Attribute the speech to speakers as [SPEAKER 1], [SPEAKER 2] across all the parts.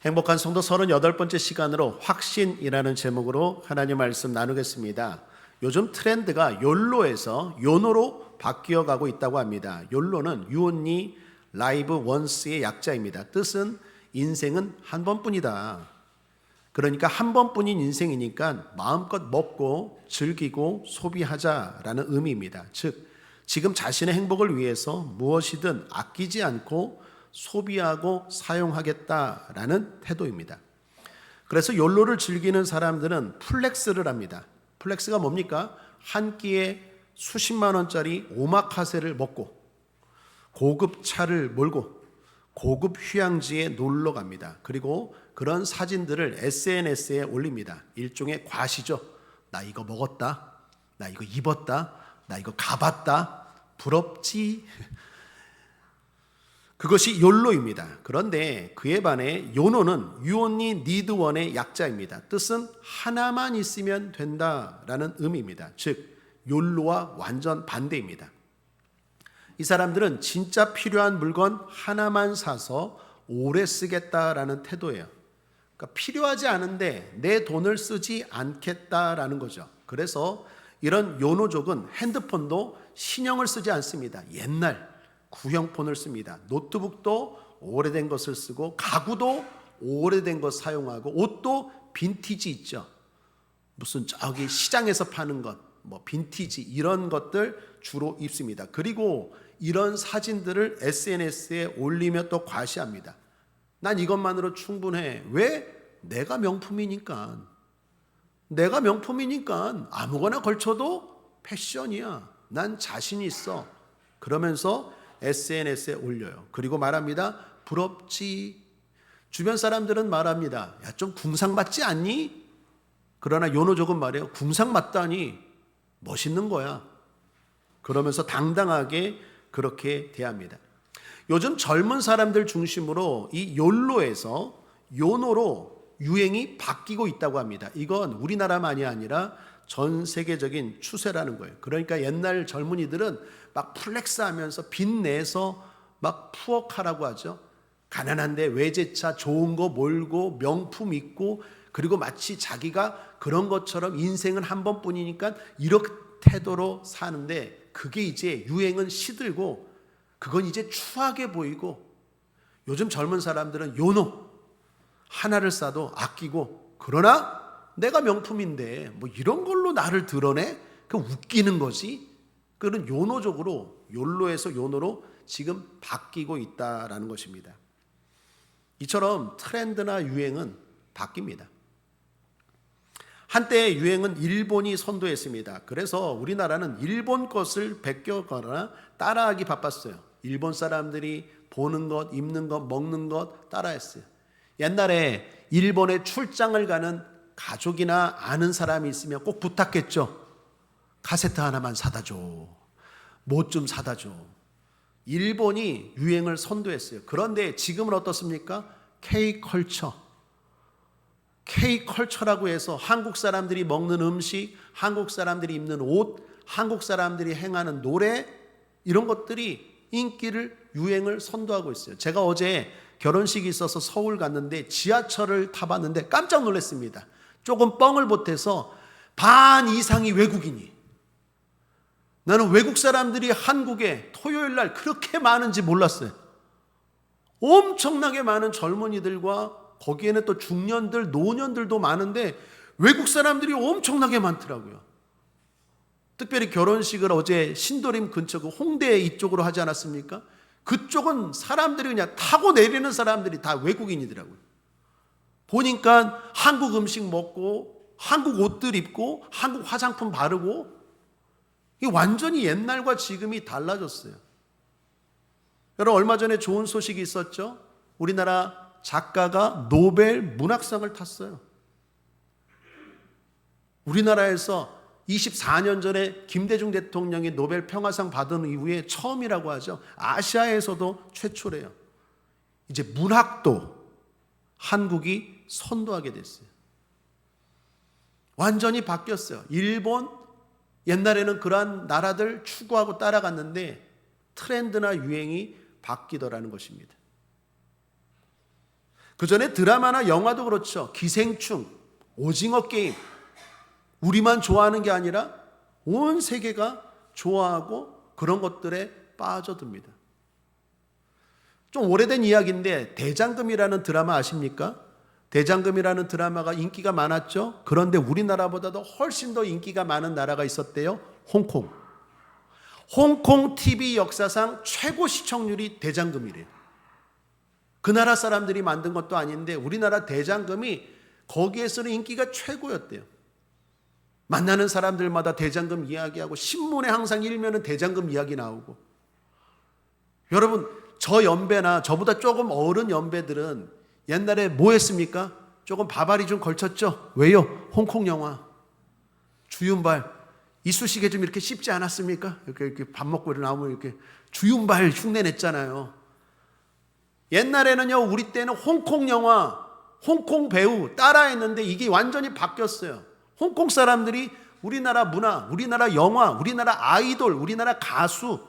[SPEAKER 1] 행복한 성도 38번째 시간으로 확신이라는 제목으로 하나님 말씀 나누겠습니다. 요즘 트렌드가 욜로에서 요노로 바뀌어가고 있다고 합니다. 욜로는 You Only Live Once의 약자입니다. 뜻은 인생은 한 번뿐이다. 그러니까 한 번뿐인 인생이니까 마음껏 먹고 즐기고 소비하자라는 의미입니다. 즉 지금 자신의 행복을 위해서 무엇이든 아끼지 않고 소비하고 사용하겠다라는 태도입니다. 그래서 욜로를 즐기는 사람들은 플렉스를 합니다. 플렉스가 뭡니까? 한 끼에 수십만 원짜리 오마카세를 먹고 고급 차를 몰고 고급 휴양지에 놀러 갑니다. 그리고 그런 사진들을 SNS에 올립니다. 일종의 과시죠. 나 이거 먹었다. 나 이거 입었다. 나 이거 가봤다. 부럽지? 그것이 욜로입니다. 그런데 그에 반해 요노는 You Only Need One의 약자입니다. 뜻은 하나만 있으면 된다라는 의미입니다. 즉 욜로와 완전 반대입니다. 이 사람들은 진짜 필요한 물건 하나만 사서 오래 쓰겠다라는 태도예요. 그러니까 필요하지 않은데 내 돈을 쓰지 않겠다라는 거죠. 그래서 이런 요노족은 핸드폰도 신형을 쓰지 않습니다. 옛날 구형폰을 씁니다. 노트북도 오래된 것을 쓰고 가구도 오래된 것 사용하고 옷도 빈티지 있죠. 무슨 저기 시장에서 파는 것, 뭐 빈티지 이런 것들 주로 입습니다. 그리고 이런 사진들을 SNS에 올리며 또 과시합니다. 난 이것만으로 충분해. 왜? 내가 명품이니까. 내가 명품이니까 아무거나 걸쳐도 패션이야. 난 자신 있어. 그러면서 SNS에 올려요. 그리고 말합니다. 부럽지. 주변 사람들은 말합니다. 야, 좀 궁상맞지 않니? 그러나 요노족은 말해요. 궁상맞다니 멋있는 거야. 그러면서 당당하게 그렇게 대합니다. 요즘 젊은 사람들 중심으로 이 욜로에서 요노로 유행이 바뀌고 있다고 합니다. 이건 우리나라만이 아니라 전 세계적인 추세라는 거예요. 그러니까 옛날 젊은이들은 막 플렉스하면서 빚내서 막 푸억하라고 하죠. 가난한데 외제차 좋은 거 몰고 명품 입고 그리고 마치 자기가 그런 것처럼 인생은 한 번뿐이니까 이렇게 태도로 사는데 그게 이제 유행은 시들고 그건 이제 추하게 보이고 요즘 젊은 사람들은 요노 하나를 싸도 아끼고 그러나 내가 명품인데 뭐 이런 걸로 나를 드러내? 그 웃기는 거지. 그런 요노적으로 욜로에서 요노로 지금 바뀌고 있다라는 것입니다. 이처럼 트렌드나 유행은 바뀝니다. 한때 유행은 일본이 선도했습니다. 그래서 우리나라는 일본 것을 베껴거나 따라하기 바빴어요. 일본 사람들이 보는 것, 입는 것, 먹는 것 따라했어요. 옛날에 일본에 출장을 가는 가족이나 아는 사람이 있으면 꼭 부탁했죠. 카세트 하나만 사다 줘. 뭐 좀 사다 줘. 일본이 유행을 선도했어요. 그런데 지금은 어떻습니까? K컬처. K컬처라고 해서 한국 사람들이 먹는 음식, 한국 사람들이 입는 옷, 한국 사람들이 행하는 노래 이런 것들이 인기를 유행을 선도하고 있어요. 제가 어제 결혼식이 있어서 서울 갔는데 지하철을 타봤는데 깜짝 놀랐습니다. 조금 뻥을 보태서 반 이상이 외국인이. 나는 외국 사람들이 한국에 토요일 날 그렇게 많은지 몰랐어요. 엄청나게 많은 젊은이들과 거기에는 또 중년들, 노년들도 많은데 외국 사람들이 엄청나게 많더라고요. 특별히 결혼식을 어제 신도림 근처 그 홍대 이쪽으로 하지 않았습니까? 그쪽은 사람들이 그냥 타고 내리는 사람들이 다 외국인이더라고요. 보니까 한국 음식 먹고 한국 옷들 입고 한국 화장품 바르고 이 완전히 옛날과 지금이 달라졌어요. 여러분 얼마 전에 좋은 소식이 있었죠? 우리나라 작가가 노벨 문학상을 탔어요. 우리나라에서 24년 전에 김대중 대통령이 노벨 평화상 받은 이후에 처음이라고 하죠. 아시아에서도 최초래요. 이제 문학도 한국이 선도하게 됐어요. 완전히 바뀌었어요. 일본 옛날에는 그러한 나라들 추구하고 따라갔는데 트렌드나 유행이 바뀌더라는 것입니다. 그전에 드라마나 영화도 그렇죠. 기생충, 오징어 게임. 우리만 좋아하는 게 아니라 온 세계가 좋아하고 그런 것들에 빠져듭니다. 좀 오래된 이야기인데 대장금이라는 드라마 아십니까? 대장금이라는 드라마가 인기가 많았죠. 그런데 우리나라보다도 훨씬 더 인기가 많은 나라가 있었대요. 홍콩. 홍콩 TV 역사상 최고 시청률이 대장금이래요. 그 나라 사람들이 만든 것도 아닌데 우리나라 대장금이 거기에서는 인기가 최고였대요. 만나는 사람들마다 대장금 이야기하고 신문에 항상 일면은 대장금 이야기 나오고. 여러분, 저 연배나 저보다 조금 어른 연배들은 옛날에 뭐 했습니까? 조금 바바리 좀 걸쳤죠? 왜요? 홍콩 영화. 주윤발, 이쑤시개 좀 이렇게 씹지 않았습니까? 이렇게 밥 먹고 나오면 이렇게 주윤발 흉내 냈잖아요. 옛날에는요, 우리 때는 홍콩 영화, 홍콩 배우 따라했는데 이게 완전히 바뀌었어요. 홍콩 사람들이 우리나라 문화, 우리나라 영화, 우리나라 아이돌, 우리나라 가수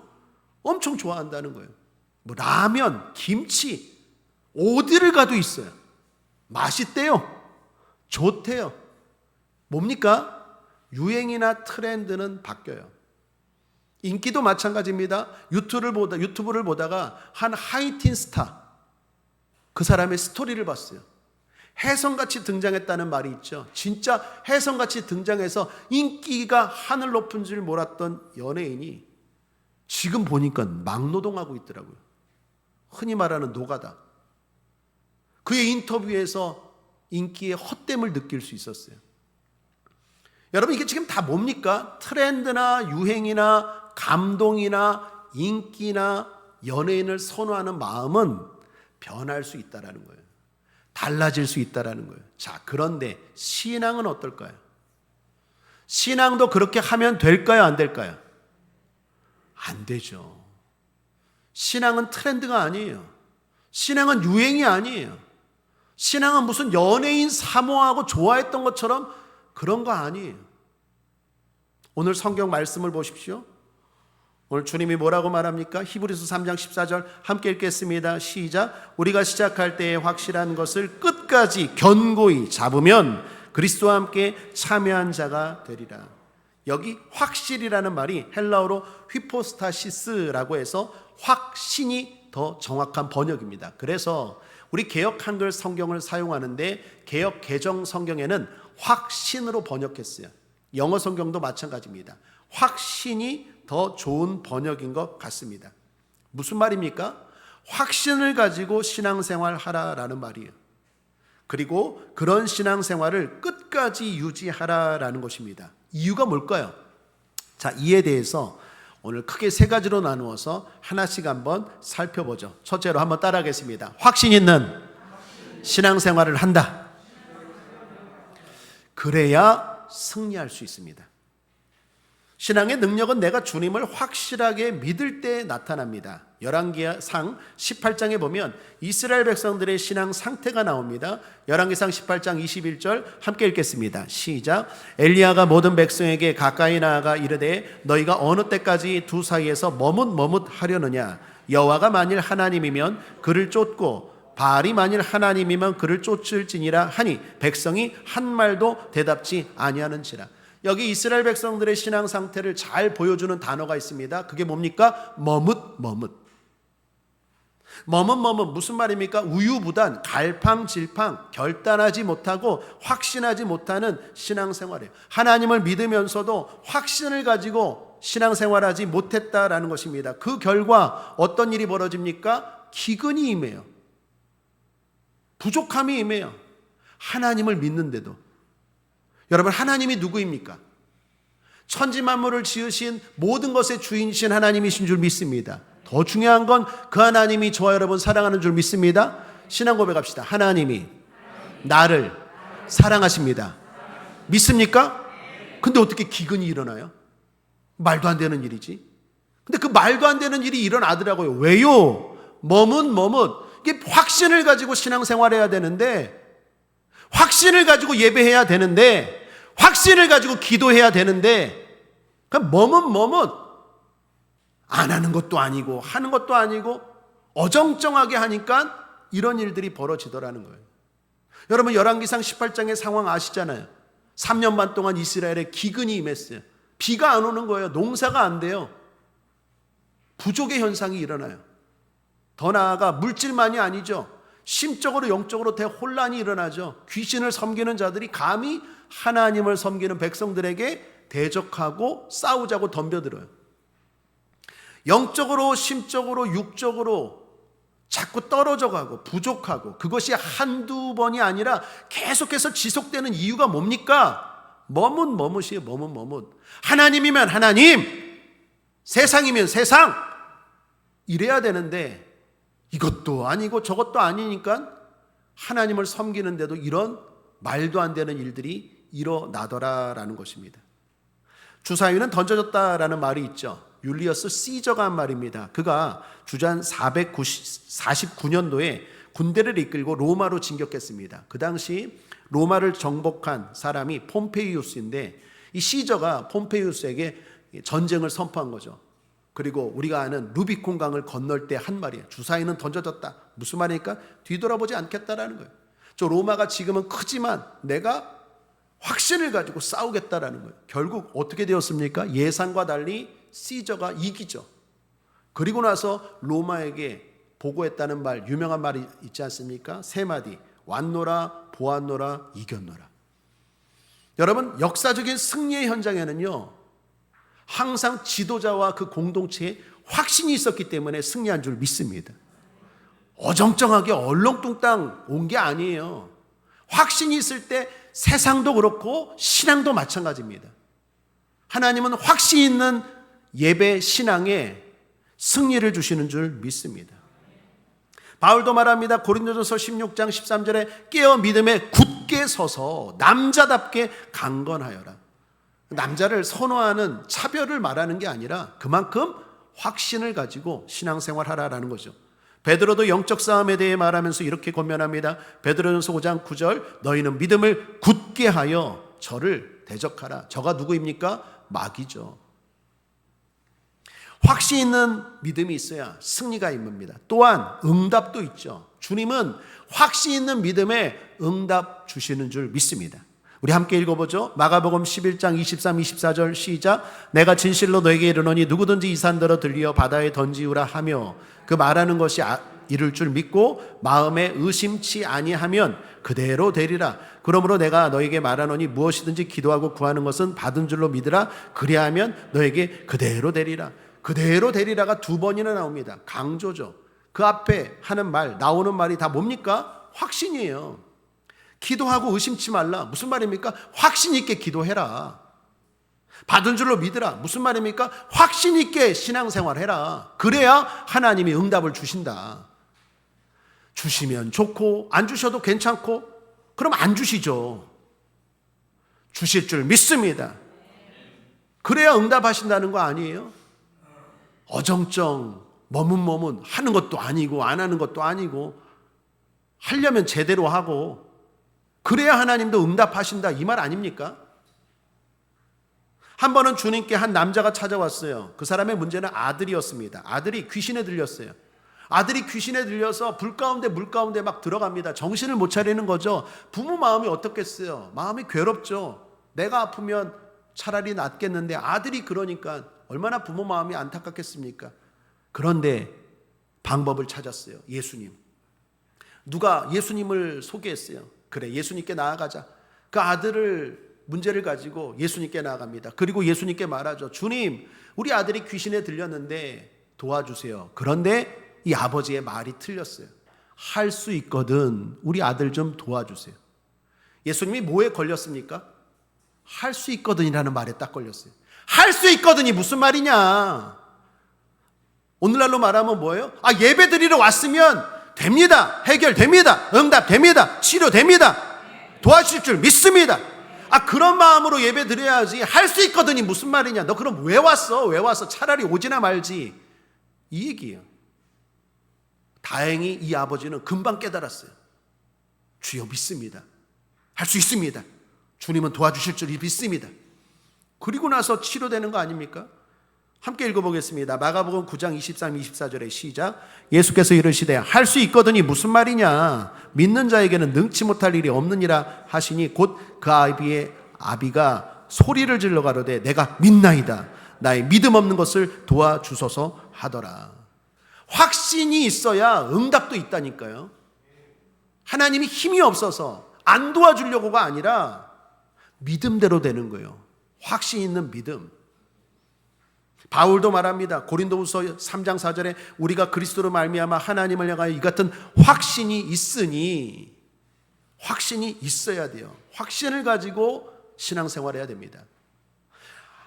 [SPEAKER 1] 엄청 좋아한다는 거예요. 뭐 라면, 김치, 어디를 가도 있어요. 맛있대요. 좋대요. 뭡니까? 유행이나 트렌드는 바뀌어요. 인기도 마찬가지입니다. 유튜브를 보다가 한 하이틴 스타, 그 사람의 스토리를 봤어요. 혜성같이 등장했다는 말이 있죠. 진짜 혜성같이 등장해서 인기가 하늘 높은 줄 몰랐던 연예인이 지금 보니까 막노동하고 있더라고요. 흔히 말하는 노가다. 그의 인터뷰에서 인기의 헛됨을 느낄 수 있었어요. 여러분, 이게 지금 다 뭡니까? 트렌드나 유행이나 감동이나 인기나 연예인을 선호하는 마음은 변할 수 있다는 거예요. 달라질 수 있다는 거예요. 자, 그런데 신앙은 어떨까요? 신앙도 그렇게 하면 될까요? 안 될까요? 안 되죠. 신앙은 트렌드가 아니에요. 신앙은 유행이 아니에요. 신앙은 무슨 연예인 사모하고 좋아했던 것처럼 그런 거 아니에요. 오늘 성경 말씀을 보십시오. 오늘 주님이 뭐라고 말합니까? 히브리서 3장 14절 함께 읽겠습니다. 시작. 우리가 시작할 때에 확실한 것을 끝까지 견고히 잡으면 그리스도와 함께 참여한 자가 되리라. 여기 확실이라는 말이 헬라어로 휘포스타시스라고 해서 확신이 더 정확한 번역입니다. 그래서 우리 개역 한글 성경을 사용하는데 개역 개정 성경에는 확신으로 번역했어요. 영어 성경도 마찬가지입니다. 확신이 더 좋은 번역인 것 같습니다. 무슨 말입니까? 확신을 가지고 신앙생활 하라라는 말이에요. 그리고 그런 신앙생활을 끝까지 유지하라라는 것입니다. 이유가 뭘까요? 자, 이에 대해서 오늘 크게 세 가지로 나누어서 하나씩 한번 살펴보죠. 첫째로 한번 따라하겠습니다. 확신 있는 신앙생활을 한다. 그래야 승리할 수 있습니다. 신앙의 능력은 내가 주님을 확실하게 믿을 때 나타납니다. 열왕기상 18장에 보면 이스라엘 백성들의 신앙 상태가 나옵니다. 열왕기상 18장 21절 함께 읽겠습니다. 시작. 엘리야가 모든 백성에게 가까이 나아가 이르되 너희가 어느 때까지 두 사이에서 머뭇머뭇하려느냐. 여호와가 만일 하나님이면 그를 쫓고 바알이 만일 하나님이면 그를 쫓을지니라 하니 백성이 한 말도 대답지 아니하는지라. 여기 이스라엘 백성들의 신앙 상태를 잘 보여주는 단어가 있습니다. 그게 뭡니까? 머뭇머뭇. 머뭇머뭇 무슨 말입니까? 우유부단, 갈팡질팡, 결단하지 못하고 확신하지 못하는 신앙생활이에요. 하나님을 믿으면서도 확신을 가지고 신앙생활하지 못했다라는 것입니다. 그 결과 어떤 일이 벌어집니까? 기근이 임해요. 부족함이 임해요. 하나님을 믿는데도. 여러분, 하나님이 누구입니까? 천지만물을 지으신 모든 것의 주인이신 하나님이신 줄 믿습니다. 더 중요한 건 그 하나님이 저와 여러분 사랑하는 줄 믿습니다. 신앙 고백합시다. 하나님이 나를 사랑하십니다. 믿습니까? 근데 어떻게 기근이 일어나요? 말도 안 되는 일이지. 근데 그 말도 안 되는 일이 일어나더라고요. 왜요? 머뭇. 이게 확신을 가지고 신앙생활해야 되는데, 확신을 가지고 예배해야 되는데, 확신을 가지고 기도해야 되는데, 그냥 머뭇 안 하는 것도 아니고 하는 것도 아니고 어정쩡하게 하니까 이런 일들이 벌어지더라는 거예요. 여러분 열왕기상 18장의 상황 아시잖아요. 3년 반 동안 이스라엘에 기근이 임했어요. 비가 안 오는 거예요. 농사가 안 돼요. 부족의 현상이 일어나요. 더 나아가 물질만이 아니죠. 심적으로 영적으로 대혼란이 일어나죠. 귀신을 섬기는 자들이 감히 하나님을 섬기는 백성들에게 대적하고 싸우자고 덤벼들어요. 영적으로 심적으로 육적으로 자꾸 떨어져가고 부족하고 그것이 한두 번이 아니라 계속해서 지속되는 이유가 뭡니까? 머뭇머뭇이에요. 머뭇머뭇. 하나님이면 하나님, 세상이면 세상 이래야 되는데 이것도 아니고 저것도 아니니까 하나님을 섬기는데도 이런 말도 안 되는 일들이 일어나더라라는 것입니다. 주사위는 던져졌다라는 말이 있죠. 율리어스 시저가 한 말입니다. 그가 주전 449년도에 군대를 이끌고 로마로 진격했습니다. 그 당시 로마를 정복한 사람이 폼페이우스인데 이 시저가 폼페이우스에게 전쟁을 선포한 거죠. 그리고 우리가 아는 루비콘 강을 건널 때 한 말이에요. 주사위는 던져졌다. 무슨 말이니까 뒤돌아보지 않겠다라는 거예요. 저 로마가 지금은 크지만 내가 확신을 가지고 싸우겠다라는 거예요. 결국 어떻게 되었습니까? 예상과 달리 시저가 이기죠. 그리고 나서 로마에게 보고했다는 말, 유명한 말이 있지 않습니까? 세 마디. 왔노라, 보았노라, 이겼노라. 여러분, 역사적인 승리의 현장에는요, 항상 지도자와 그 공동체에 확신이 있었기 때문에 승리한 줄 믿습니다. 어정쩡하게 얼렁뚱땅 온 게 아니에요. 확신이 있을 때 세상도 그렇고 신앙도 마찬가지입니다. 하나님은 확신 있는 예배 신앙에 승리를 주시는 줄 믿습니다. 바울도 말합니다. 고린도전서 16장 13절에 깨어 믿음에 굳게 서서 남자답게 강건하여라. 남자를 선호하는 차별을 말하는 게 아니라 그만큼 확신을 가지고 신앙생활하라라는 거죠. 베드로도 영적 싸움에 대해 말하면서 이렇게 권면합니다. 베드로전서 5장 9절 너희는 믿음을 굳게 하여 저를 대적하라. 저가 누구입니까? 마귀죠. 확신 있는 믿음이 있어야 승리가 있습니다. 또한 응답도 있죠. 주님은 확신 있는 믿음에 응답 주시는 줄 믿습니다. 우리 함께 읽어보죠. 마가복음 11장 23, 24절 시작. 내가 진실로 너에게 이르노니 누구든지 이 산더러 들리어 바다에 던지우라 하며 그 말하는 것이 이룰 줄 믿고 마음에 의심치 아니하면 그대로 되리라. 그러므로 내가 너에게 말하노니 무엇이든지 기도하고 구하는 것은 받은 줄로 믿으라. 그리하면 너에게 그대로 되리라. 그대로 되리라가 두 번이나 나옵니다. 강조죠. 그 앞에 하는 말, 나오는 말이 다 뭡니까? 확신이에요. 기도하고 의심치 말라. 무슨 말입니까? 확신 있게 기도해라. 받은 줄로 믿으라. 무슨 말입니까? 확신 있게 신앙생활해라. 그래야 하나님이 응답을 주신다. 주시면 좋고 안 주셔도 괜찮고 그럼 안 주시죠. 주실 줄 믿습니다. 그래야 응답하신다는 거 아니에요? 어정쩡 머문머문 하는 것도 아니고 안 하는 것도 아니고 하려면 제대로 하고 그래야 하나님도 응답하신다 이 말 아닙니까? 한 번은 주님께 한 남자가 찾아왔어요. 그 사람의 문제는 아들이었습니다. 아들이 귀신에 들렸어요. 아들이 귀신에 들려서 불 가운데 물 가운데 막 들어갑니다. 정신을 못 차리는 거죠. 부모 마음이 어떻겠어요? 마음이 괴롭죠. 내가 아프면 차라리 낫겠는데 아들이 그러니까 얼마나 부모 마음이 안타깝겠습니까? 그런데 방법을 찾았어요. 예수님. 누가 예수님을 소개했어요. 그래, 예수님께 나아가자. 그 아들을 문제를 가지고 예수님께 나아갑니다. 그리고 예수님께 말하죠. 주님, 우리 아들이 귀신에 들렸는데 도와주세요. 그런데 이 아버지의 말이 틀렸어요. 할 수 있거든 우리 아들 좀 도와주세요. 예수님이 뭐에 걸렸습니까? 할 수 있거든이라는 말에 딱 걸렸어요. 할 수 있거든이 무슨 말이냐? 오늘날로 말하면 뭐예요? 예배 드리러 왔으면 됩니다. 해결됩니다. 응답됩니다. 치료됩니다. 도와주실 줄 믿습니다. 그런 마음으로 예배 드려야지. 할 수 있거든이 무슨 말이냐? 너 그럼 왜 왔어? 왜 왔어? 차라리 오지나 말지. 이 얘기예요. 다행히 이 아버지는 금방 깨달았어요. 주여 믿습니다. 할 수 있습니다. 주님은 도와주실 줄 믿습니다. 그리고 나서 치료되는 거 아닙니까? 함께 읽어보겠습니다. 마가복음 9장 23, 24절에 시작. 예수께서 이르시되 할 수 있거든이 무슨 말이냐, 믿는 자에게는 능치 못할 일이 없느니라 하시니 곧 그 아비가 소리를 질러 가로되 내가 믿나이다, 나의 믿음 없는 것을 도와주소서 하더라. 확신이 있어야 응답도 있다니까요. 하나님이 힘이 없어서 안 도와주려고가 아니라 믿음대로 되는 거예요. 확신 있는 믿음. 바울도 말합니다. 고린도후서 3장 4절에 우리가 그리스도로 말미암아 하나님을 향하여 이 같은 확신이 있으니, 확신이 있어야 돼요. 확신을 가지고 신앙생활해야 됩니다.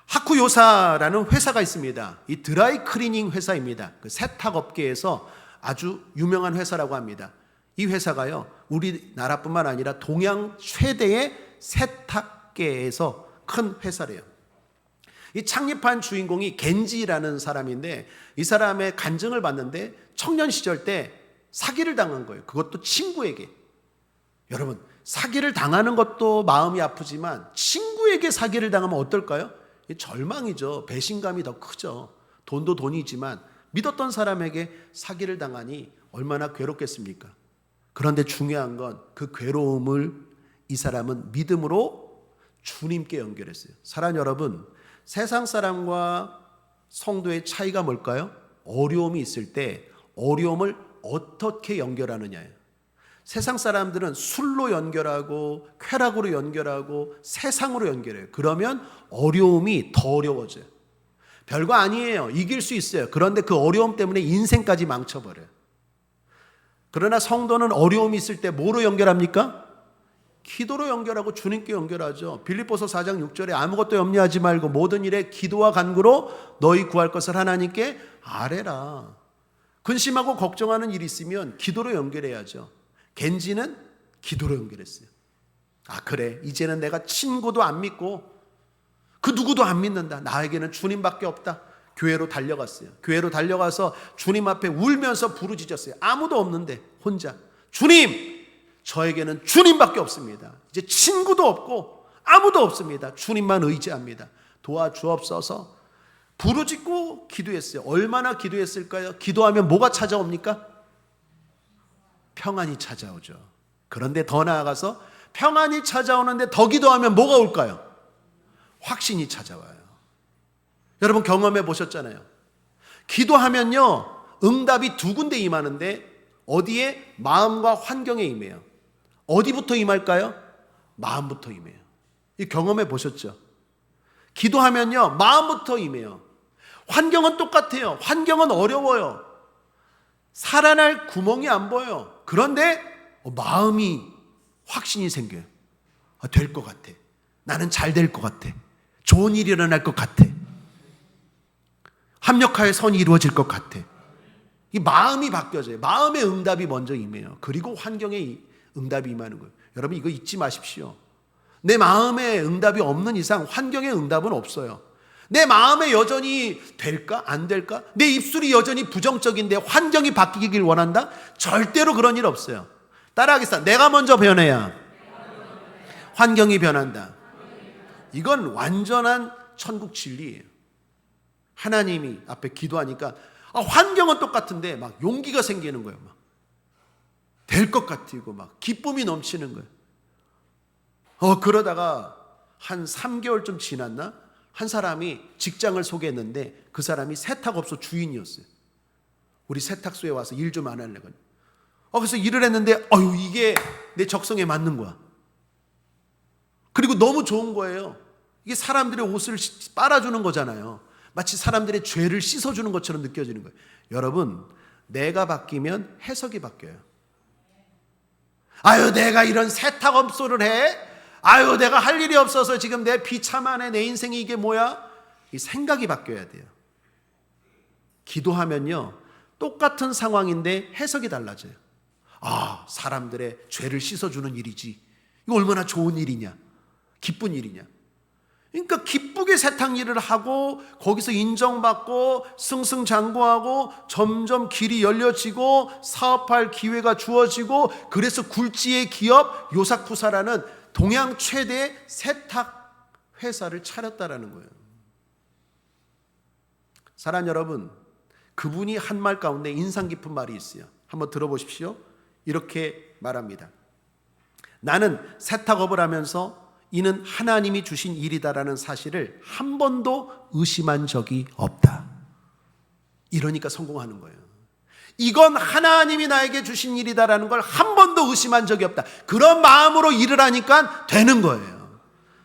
[SPEAKER 1] 하쿠요사라는 회사가 있습니다. 이 드라이 클리닝 회사입니다. 그 세탁업계에서 아주 유명한 회사라고 합니다. 이 회사가요, 우리나라뿐만 아니라 동양 최대의 세탁계에서 큰 회사래요. 이 창립한 주인공이 겐지라는 사람인데, 이 사람의 간증을 봤는데 청년 시절 때 사기를 당한 거예요. 그것도 친구에게. 여러분, 사기를 당하는 것도 마음이 아프지만 친구에게 사기를 당하면 어떨까요? 절망이죠. 배신감이 더 크죠. 돈도 돈이지만 믿었던 사람에게 사기를 당하니 얼마나 괴롭겠습니까? 그런데 중요한 건 그 괴로움을 이 사람은 믿음으로 주님께 연결했어요. 사랑하는 여러분, 세상 사람과 성도의 차이가 뭘까요? 어려움이 있을 때 어려움을 어떻게 연결하느냐예요. 세상 사람들은 술로 연결하고 쾌락으로 연결하고 세상으로 연결해요. 그러면 어려움이 더 어려워져요. 별거 아니에요. 이길 수 있어요. 그런데 그 어려움 때문에 인생까지 망쳐버려요. 그러나 성도는 어려움이 있을 때 뭐로 연결합니까? 기도로 연결하고 주님께 연결하죠. 빌립보서 4장 6절에 아무것도 염려하지 말고 모든 일에 기도와 간구로 너희 구할 것을 하나님께 아뢰라. 근심하고 걱정하는 일이 있으면 기도로 연결해야죠. 겐지는 기도로 연결했어요. 아, 그래, 이제는 내가 친구도 안 믿고 그 누구도 안 믿는다. 나에게는 주님밖에 없다. 교회로 달려갔어요. 교회로 달려가서 주님 앞에 울면서 부르짖었어요. 아무도 없는데 혼자, 주님, 저에게는 주님밖에 없습니다. 이제 친구도 없고 아무도 없습니다. 주님만 의지합니다. 도와주옵소서. 부르짖고 기도했어요. 얼마나 기도했을까요? 기도하면 뭐가 찾아옵니까? 평안이 찾아오죠. 그런데 더 나아가서 평안이 찾아오는데 더 기도하면 뭐가 올까요? 확신이 찾아와요. 여러분 경험해 보셨잖아요. 기도하면요, 응답이 두 군데 임하는데 어디에? 마음과 환경에 임해요. 어디부터 임할까요? 마음부터 임해요. 이 경험해 보셨죠? 기도하면요, 마음부터 임해요. 환경은 똑같아요. 환경은 어려워요. 살아날 구멍이 안 보여요. 그런데 마음이 확신이 생겨요. 될 것 같아. 나는 잘 될 것 같아. 좋은 일이 일어날 것 같아. 합력하여 선이 이루어질 것 같아. 이 마음이 바뀌어져요. 마음의 응답이 먼저 임해요. 그리고 환경의 응답이 임하는 거예요. 여러분 이거 잊지 마십시오. 내 마음에 응답이 없는 이상 환경의 응답은 없어요. 내 마음에 여전히 될까? 안 될까? 내 입술이 여전히 부정적인데 환경이 바뀌길 원한다? 절대로 그런 일 없어요. 따라하겠습니다. 내가 먼저 변해야 환경이 변한다. 이건 완전한 천국 진리예요. 하나님이 앞에 기도하니까 환경은 똑같은데 막 용기가 생기는 거예요. 막 될 것 같고 막 기쁨이 넘치는 거예요. 그러다가 한 3개월쯤 지났나? 한 사람이 직장을 소개했는데 그 사람이 세탁업소 주인이었어요. 우리 세탁소에 와서 일 좀 안 하려고. 그래서 일을 했는데 이게 내 적성에 맞는 거야. 그리고 너무 좋은 거예요. 이게 사람들의 옷을 빨아주는 거잖아요. 마치 사람들의 죄를 씻어주는 것처럼 느껴지는 거예요. 여러분, 내가 바뀌면 해석이 바뀌어요. 내가 이런 세탁업소를 해? 내가 할 일이 없어서 지금 내 비참하네. 내 인생이 이게 뭐야? 이 생각이 바뀌어야 돼요. 기도하면요, 똑같은 상황인데 해석이 달라져요. 사람들의 죄를 씻어주는 일이지. 이거 얼마나 좋은 일이냐, 기쁜 일이냐. 그러니까 기쁘게 세탁 일을 하고 거기서 인정받고 승승장구하고 점점 길이 열려지고 사업할 기회가 주어지고, 그래서 굴지의 기업 요사쿠사라는 동양 최대의 세탁 회사를 차렸다라는 거예요. 사랑 여러분, 그분이 한 말 가운데 인상 깊은 말이 있어요. 한번 들어보십시오. 이렇게 말합니다. 나는 세탁업을 하면서 이는 하나님이 주신 일이다라는 사실을 한 번도 의심한 적이 없다. 이러니까 성공하는 거예요. 이건 하나님이 나에게 주신 일이다라는 걸 한 번도 의심한 적이 없다. 그런 마음으로 일을 하니까 되는 거예요.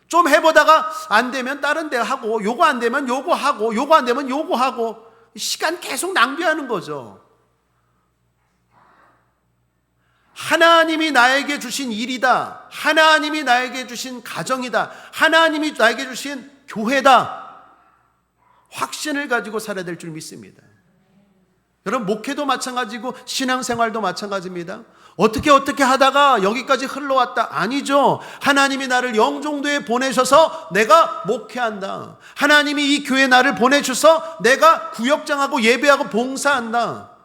[SPEAKER 1] 좀 해보다가 안 되면 다른 데 하고, 요거 안 되면 요거 하고, 요거 안 되면 요거 하고, 시간 계속 낭비하는 거죠. 하나님이 나에게 주신 일이다. 하나님이 나에게 주신 가정이다. 하나님이 나에게 주신 교회다. 확신을 가지고 살아야 될 줄 믿습니다. 여러분, 목회도 마찬가지고 신앙생활도 마찬가지입니다. 어떻게 하다가 여기까지 흘러왔다. 아니죠. 하나님이 나를 영종도에 보내셔서 내가 목회한다. 하나님이 이 교회에 나를 보내셔서 내가 구역장하고 예배하고 봉사한다.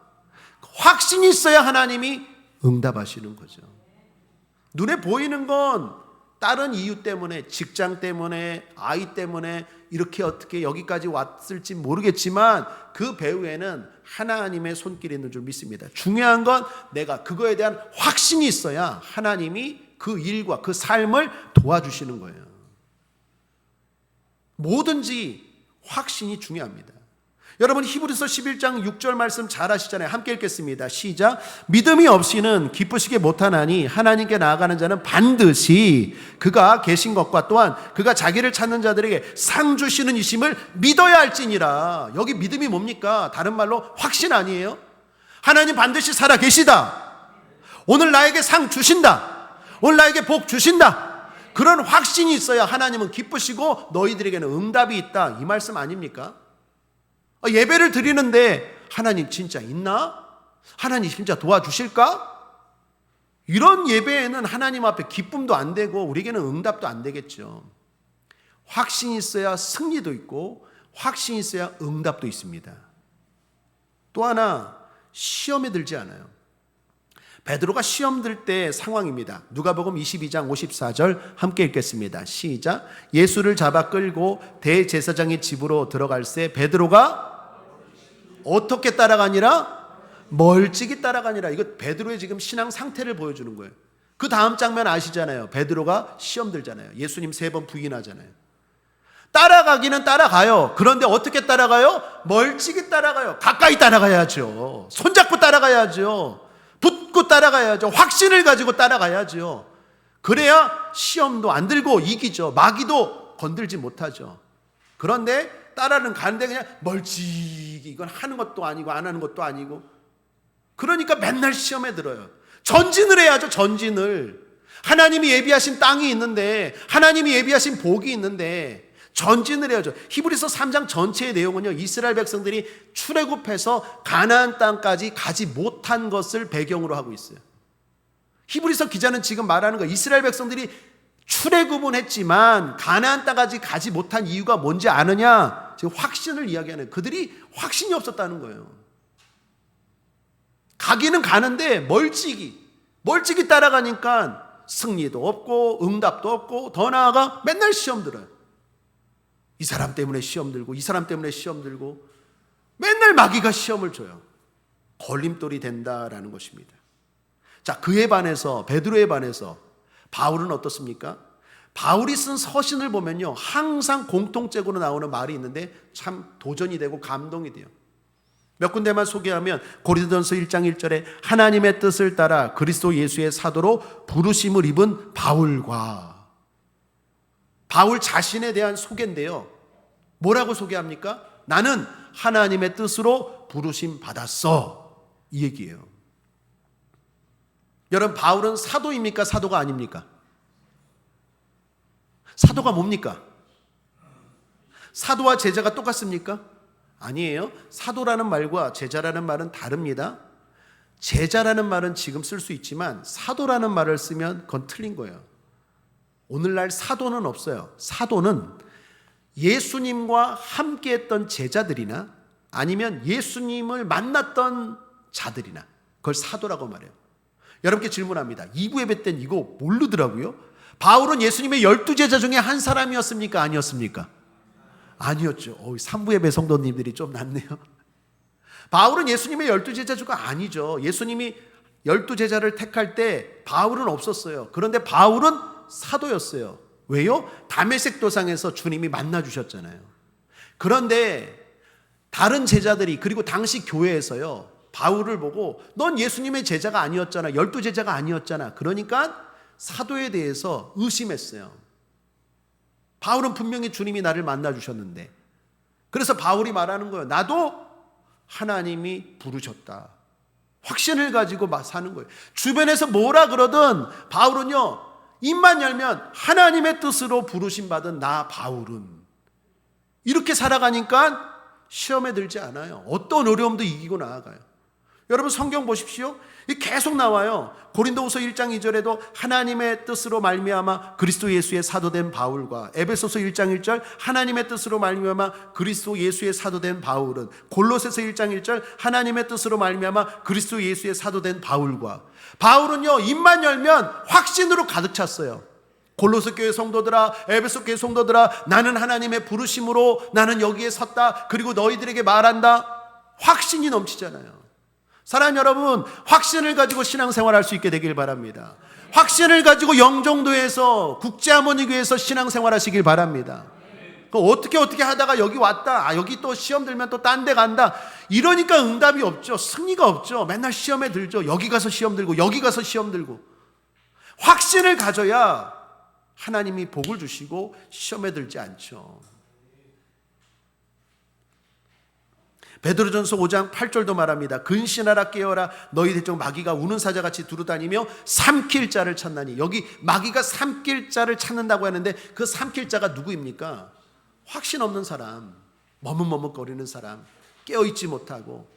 [SPEAKER 1] 확신이 있어야 하나님이 응답하시는 거죠. 눈에 보이는 건 다른 이유 때문에, 직장 때문에, 아이 때문에 이렇게 어떻게 여기까지 왔을지 모르겠지만 그 배후에는 하나님의 손길이 있는 줄 믿습니다. 중요한 건 내가 그거에 대한 확신이 있어야 하나님이 그 일과 그 삶을 도와주시는 거예요. 뭐든지 확신이 중요합니다. 여러분, 히브리서 11장 6절 말씀 잘 아시잖아요. 함께 읽겠습니다. 시작. 믿음이 없이는 기쁘시게 못하나니 하나님께 나아가는 자는 반드시 그가 계신 것과 또한 그가 자기를 찾는 자들에게 상 주시는 이심을 믿어야 할지니라. 여기 믿음이 뭡니까? 다른 말로 확신 아니에요? 하나님 반드시 살아 계시다. 오늘 나에게 상 주신다. 오늘 나에게 복 주신다. 그런 확신이 있어야 하나님은 기쁘시고 너희들에게는 응답이 있다. 이 말씀 아닙니까? 예배를 드리는데 하나님 진짜 있나? 하나님 진짜 도와주실까? 이런 예배에는 하나님 앞에 기쁨도 안 되고 우리에게는 응답도 안 되겠죠. 확신이 있어야 승리도 있고 확신이 있어야 응답도 있습니다. 또 하나, 시험에 들지 않아요. 베드로가 시험 들 때 상황입니다. 누가복음 22장 54절 함께 읽겠습니다. 시작. 예수를 잡아 끌고 대제사장의 집으로 들어갈새 베드로가 어떻게 따라가니라? 멀찍이 따라가니라. 이거 베드로의 지금 신앙 상태를 보여주는 거예요. 그 다음 장면 아시잖아요. 베드로가 시험 들잖아요. 예수님 3번 부인하잖아요. 따라가기는 따라가요. 그런데 어떻게 따라가요? 멀찍이 따라가요. 가까이 따라가야죠. 손잡고 따라가야죠. 붙고 따라가야죠. 확신을 가지고 따라가야죠. 그래야 시험도 안 들고 이기죠. 마귀도 건들지 못하죠. 그런데 따라는 가는데 그냥 멀찍이, 이건 하는 것도 아니고 안 하는 것도 아니고, 그러니까 맨날 시험에 들어요. 전진을 해야죠. 전진을. 하나님이 예비하신 땅이 있는데, 하나님이 예비하신 복이 있는데 전진을 해야죠. 히브리서 3장 전체의 내용은요, 이스라엘 백성들이 출애굽해서 가나안 땅까지 가지 못한 것을 배경으로 하고 있어요. 히브리서 기자는 지금 말하는 거, 이스라엘 백성들이 출애굽은 했지만 가나안 땅까지 가지 못한 이유가 뭔지 아느냐? 지금 확신을 이야기하는, 그들이 확신이 없었다는 거예요. 가기는 가는데 멀찍이 따라가니까 승리도 없고 응답도 없고, 더 나아가 맨날 시험 들어요. 이 사람 때문에 시험 들고 이 사람 때문에 시험 들고, 맨날 마귀가 시험을 줘요. 걸림돌이 된다라는 것입니다. 자, 그에 반해서, 베드로에 반해서 바울은 어떻습니까? 바울이 쓴 서신을 보면요, 항상 공통적으로 나오는 말이 있는데 참 도전이 되고 감동이 돼요. 몇 군데만 소개하면, 고린도전서 1장 1절에 하나님의 뜻을 따라 그리스도 예수의 사도로 부르심을 입은 바울과, 바울 자신에 대한 소개인데요. 뭐라고 소개합니까? 나는 하나님의 뜻으로 부르심 받았어. 이 얘기예요. 여러분, 바울은 사도입니까? 사도가 아닙니까? 사도가 뭡니까? 사도와 제자가 똑같습니까? 아니에요. 사도라는 말과 제자라는 말은 다릅니다. 제자라는 말은 지금 쓸 수 있지만 사도라는 말을 쓰면 그건 틀린 거예요. 오늘날 사도는 없어요. 사도는 예수님과 함께했던 제자들이나 아니면 예수님을 만났던 자들이나, 그걸 사도라고 말해요. 여러분께 질문합니다. 2부 예배 때는 이거 모르더라고요. 바울은 예수님의 12제자 중에 한 사람이었습니까? 아니었습니까? 아니었죠. 3부 예배 성도님들이 좀 낫네요. 바울은 예수님의 12제자 중가 아니죠. 예수님이 12제자를 택할 때 바울은 없었어요. 그런데 바울은 사도였어요. 왜요? 다메섹 도상에서 주님이 만나 주셨잖아요. 그런데 다른 제자들이, 그리고 당시 교회에서요, 바울을 보고 넌 예수님의 제자가 아니었잖아, 12제자가 아니었잖아. 그러니까 사도에 대해서 의심했어요. 바울은 분명히 주님이 나를 만나 주셨는데. 그래서 바울이 말하는 거예요. 나도 하나님이 부르셨다. 확신을 가지고 사는 거예요. 주변에서 뭐라 그러든 바울은요, 입만 열면 하나님의 뜻으로 부르심 받은 나 바울은 이렇게 살아가니까 시험에 들지 않아요. 어떤 어려움도 이기고 나아가요. 여러분 성경 보십시오. 계속 나와요. 고린도후서 1장 2절에도 하나님의 뜻으로 말미암아 그리스도 예수의 사도된 바울과, 에베소서 1장 1절 하나님의 뜻으로 말미암아 그리스도 예수의 사도된 바울은, 골로새서 1장 1절 하나님의 뜻으로 말미암아 그리스도 예수의 사도된 바울과. 바울은요, 입만 열면 확신으로 가득 찼어요. 골로새 교회 성도들아, 에베소 교회 성도들아, 나는 하나님의 부르심으로 나는 여기에 섰다. 그리고 너희들에게 말한다. 확신이 넘치잖아요. 사랑하는 여러분, 확신을 가지고 신앙생활할 수 있게 되길 바랍니다. 확신을 가지고 영종도에서, 국제하모니교회에서 신앙생활하시길 바랍니다. 어떻게 하다가 여기 왔다, 여기 또 시험 들면 또 딴 데 간다, 이러니까 응답이 없죠. 승리가 없죠. 맨날 시험에 들죠. 여기 가서 시험 들고 여기 가서 시험 들고. 확신을 가져야 하나님이 복을 주시고 시험에 들지 않죠. 베드로전서 5장 8절도 말합니다. 근신하라 깨어라, 너희들 중 마귀가 우는 사자같이 두루다니며 삼킬 자를 찾나니. 여기 마귀가 삼킬 자를 찾는다고 하는데 그 삼킬 자가 누구입니까? 확신 없는 사람, 머뭇머뭇거리는 사람, 깨어있지 못하고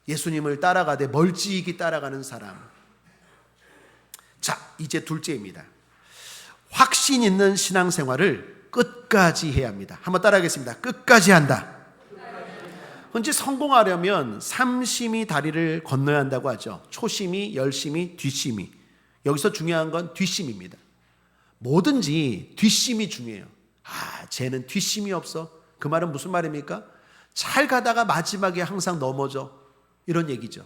[SPEAKER 1] 예수님을 따라가되 멀찍이 따라가는 사람. 자, 이제 둘째입니다. 확신 있는 신앙생활을 끝까지 해야 합니다. 한번 따라하겠습니다. 끝까지 한다. 흔히 성공하려면 삼심이 다리를 건너야 한다고 하죠. 초심이, 열심이, 뒷심이. 여기서 중요한 건 뒷심입니다. 뭐든지 뒷심이 중요해요. 쟤는 뒷심이 없어. 그 말은 무슨 말입니까? 잘 가다가 마지막에 항상 넘어져, 이런 얘기죠.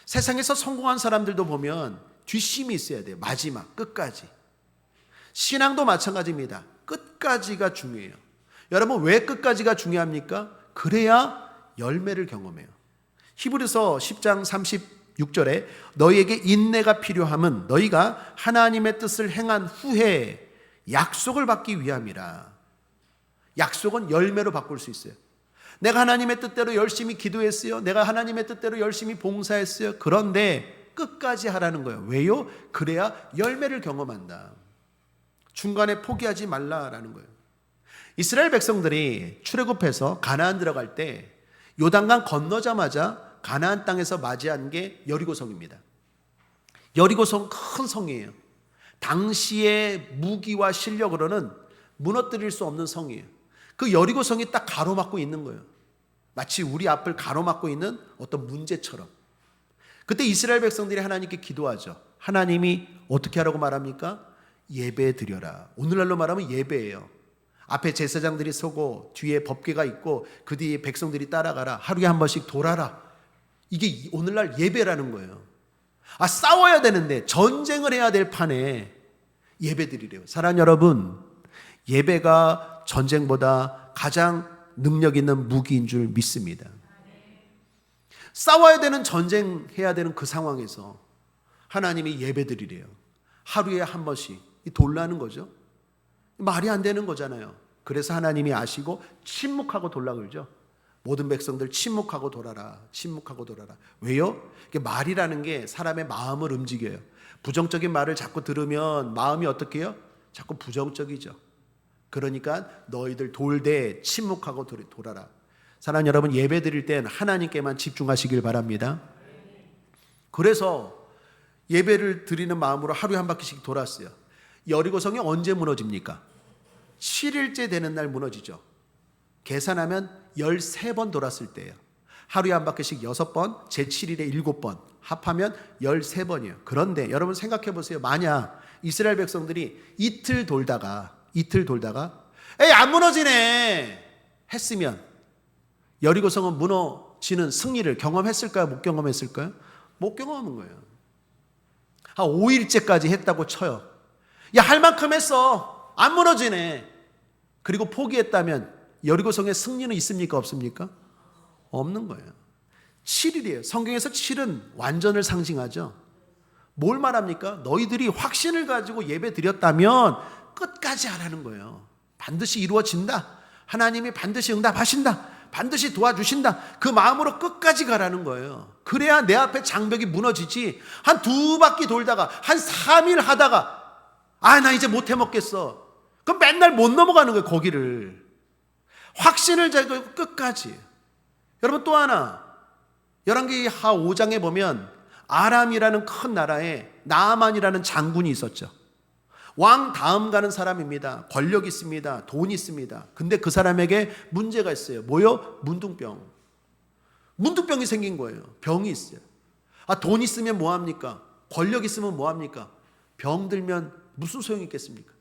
[SPEAKER 1] 세상에서 성공한 사람들도 보면 뒷심이 있어야 돼요. 마지막, 끝까지. 신앙도 마찬가지입니다. 끝까지가 중요해요. 여러분, 왜 끝까지가 중요합니까? 그래야 열매를 경험해요. 히브리서 10장 36절에 너희에게 인내가 필요함은 너희가 하나님의 뜻을 행한 후에 약속을 받기 위함이라. 약속은 열매로 바꿀 수 있어요. 내가 하나님의 뜻대로 열심히 기도했어요. 내가 하나님의 뜻대로 열심히 봉사했어요. 그런데 끝까지 하라는 거예요. 왜요? 그래야 열매를 경험한다. 중간에 포기하지 말라라는 거예요. 이스라엘 백성들이 출애굽해서 가나안 들어갈 때 요단강 건너자마자 가나안 땅에서 맞이한 게 여리고성입니다. 여리고성 큰 성이에요. 당시의 무기와 실력으로는 무너뜨릴 수 없는 성이에요. 그 여리고성이 딱 가로막고 있는 거예요. 마치 우리 앞을 가로막고 있는 어떤 문제처럼. 그때 이스라엘 백성들이 하나님께 기도하죠. 하나님이 어떻게 하라고 말합니까? 예배 드려라. 오늘날로 말하면 예배예요. 앞에 제사장들이 서고 뒤에 법궤가 있고 그 뒤에 백성들이 따라가라. 하루에 한 번씩 돌아라. 이게 오늘날 예배라는 거예요. 싸워야 되는데, 전쟁을 해야 될 판에 예배 드리래요. 사랑하는 여러분, 예배가 전쟁보다 가장 능력 있는 무기인 줄 믿습니다. 싸워야 되는, 전쟁해야 되는 그 상황에서 하나님이 예배 드리래요. 하루에 한 번씩. 돌라는 거죠. 말이 안 되는 거잖아요. 그래서 하나님이 아시고 침묵하고 돌라 그러죠. 모든 백성들 침묵하고 돌아라. 침묵하고 돌아라. 왜요? 말이라는 게 사람의 마음을 움직여요. 부정적인 말을 자꾸 들으면 마음이 어떻게 해요? 자꾸 부정적이죠. 그러니까 너희들 돌되 침묵하고 돌아라. 사랑하는 여러분, 예배 드릴 땐 하나님께만 집중하시길 바랍니다. 그래서 예배를 드리는 마음으로 하루에 한 바퀴씩 돌았어요. 여리고성이 언제 무너집니까? 7일째 되는 날 무너지죠. 계산하면 13번 돌았을 때예요. 하루에 한 바퀴씩 6번, 제7일에 7번, 합하면 13번이에요. 그런데 여러분 생각해 보세요. 만약 이스라엘 백성들이 이틀 돌다가 에이 안 무너지네, 했으면 여리고성은 무너지는 승리를 경험했을까요? 못 경험했을까요? 못 경험한 거예요. 한 5일째까지 했다고 쳐요. 야, 할 만큼 했어. 안 무너지네. 그리고 포기했다면 여리고성의 승리는 있습니까? 없습니까? 없는 거예요. 7일이에요. 성경에서 7은 완전을 상징하죠. 뭘 말합니까? 너희들이 확신을 가지고 예배 드렸다면 끝까지 하라는 거예요. 반드시 이루어진다. 하나님이 반드시 응답하신다. 반드시 도와주신다. 그 마음으로 끝까지 가라는 거예요. 그래야 내 앞에 장벽이 무너지지. 한 2바퀴 돌다가 한 3일 하다가 나 이제 못 해먹겠어. 그럼 맨날 못 넘어가는 거예요. 거기를. 확신을 가지고 끝까지. 여러분 또 하나, 열왕기하 5장에 보면 아람이라는 큰 나라에 나아만이라는 장군이 있었죠. 왕 다음 가는 사람입니다. 권력 있습니다. 돈 있습니다. 근데 그 사람에게 문제가 있어요. 뭐요? 문둥병. 문둥병이 생긴 거예요. 병이 있어요. 돈 있으면 뭐합니까? 권력 있으면 뭐합니까? 병 들면 무슨 소용이 있겠습니까?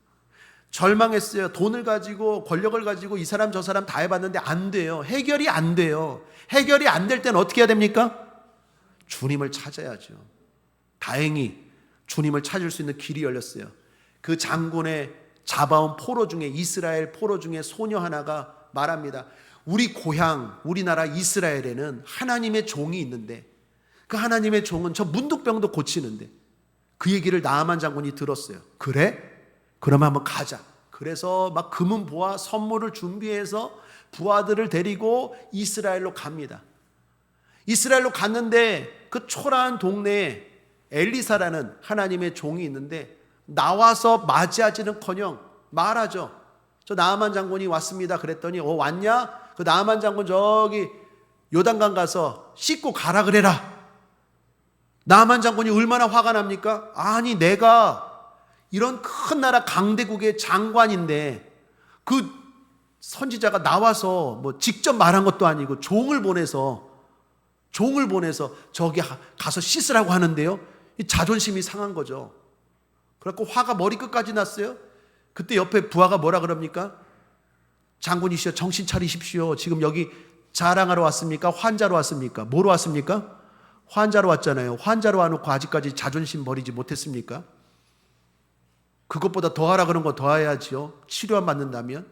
[SPEAKER 1] 절망했어요. 돈을 가지고 권력을 가지고 이 사람 저 사람 다 해봤는데 안 돼요. 해결이 안 돼요. 해결이 안 될 때는 어떻게 해야 됩니까? 주님을 찾아야죠. 다행히 주님을 찾을 수 있는 길이 열렸어요. 그 장군의 잡아온 포로 중에, 이스라엘 포로 중에 소녀 하나가 말합니다. 우리 고향, 우리나라 이스라엘에는 하나님의 종이 있는데 그 하나님의 종은 저 문둥병도 고치는데, 그 얘기를 나아만 장군이 들었어요. 그래? 그러면 한번 가자. 그래서 막 금은 보화 선물을 준비해서 부하들을 데리고 이스라엘로 갑니다. 이스라엘로 갔는데 그 초라한 동네에 엘리사라는 하나님의 종이 있는데 나와서 맞이하지는커녕 말하죠. 저 나아만 장군이 왔습니다. 그랬더니 왔냐? 그 나아만 장군 저기 요단강 가서 씻고 가라 그래라. 나아만 장군이 얼마나 화가 납니까? 아니 내가 이런 큰 나라 강대국의 장관인데 그 선지자가 나와서 뭐 직접 말한 것도 아니고 종을 보내서 저기 가서 씻으라고 하는데요. 이 자존심이 상한 거죠. 그래갖고 화가 머리끝까지 났어요. 그때 옆에 부하가 뭐라 그럽니까? 장군이시여 정신 차리십시오. 지금 여기 자랑하러 왔습니까? 환자로 왔습니까? 뭐로 왔습니까? 환자로 왔잖아요. 환자로 와놓고 아직까지 자존심 버리지 못했습니까? 그것보다 더하라 그런 거 더해야지요. 치료 받는다면.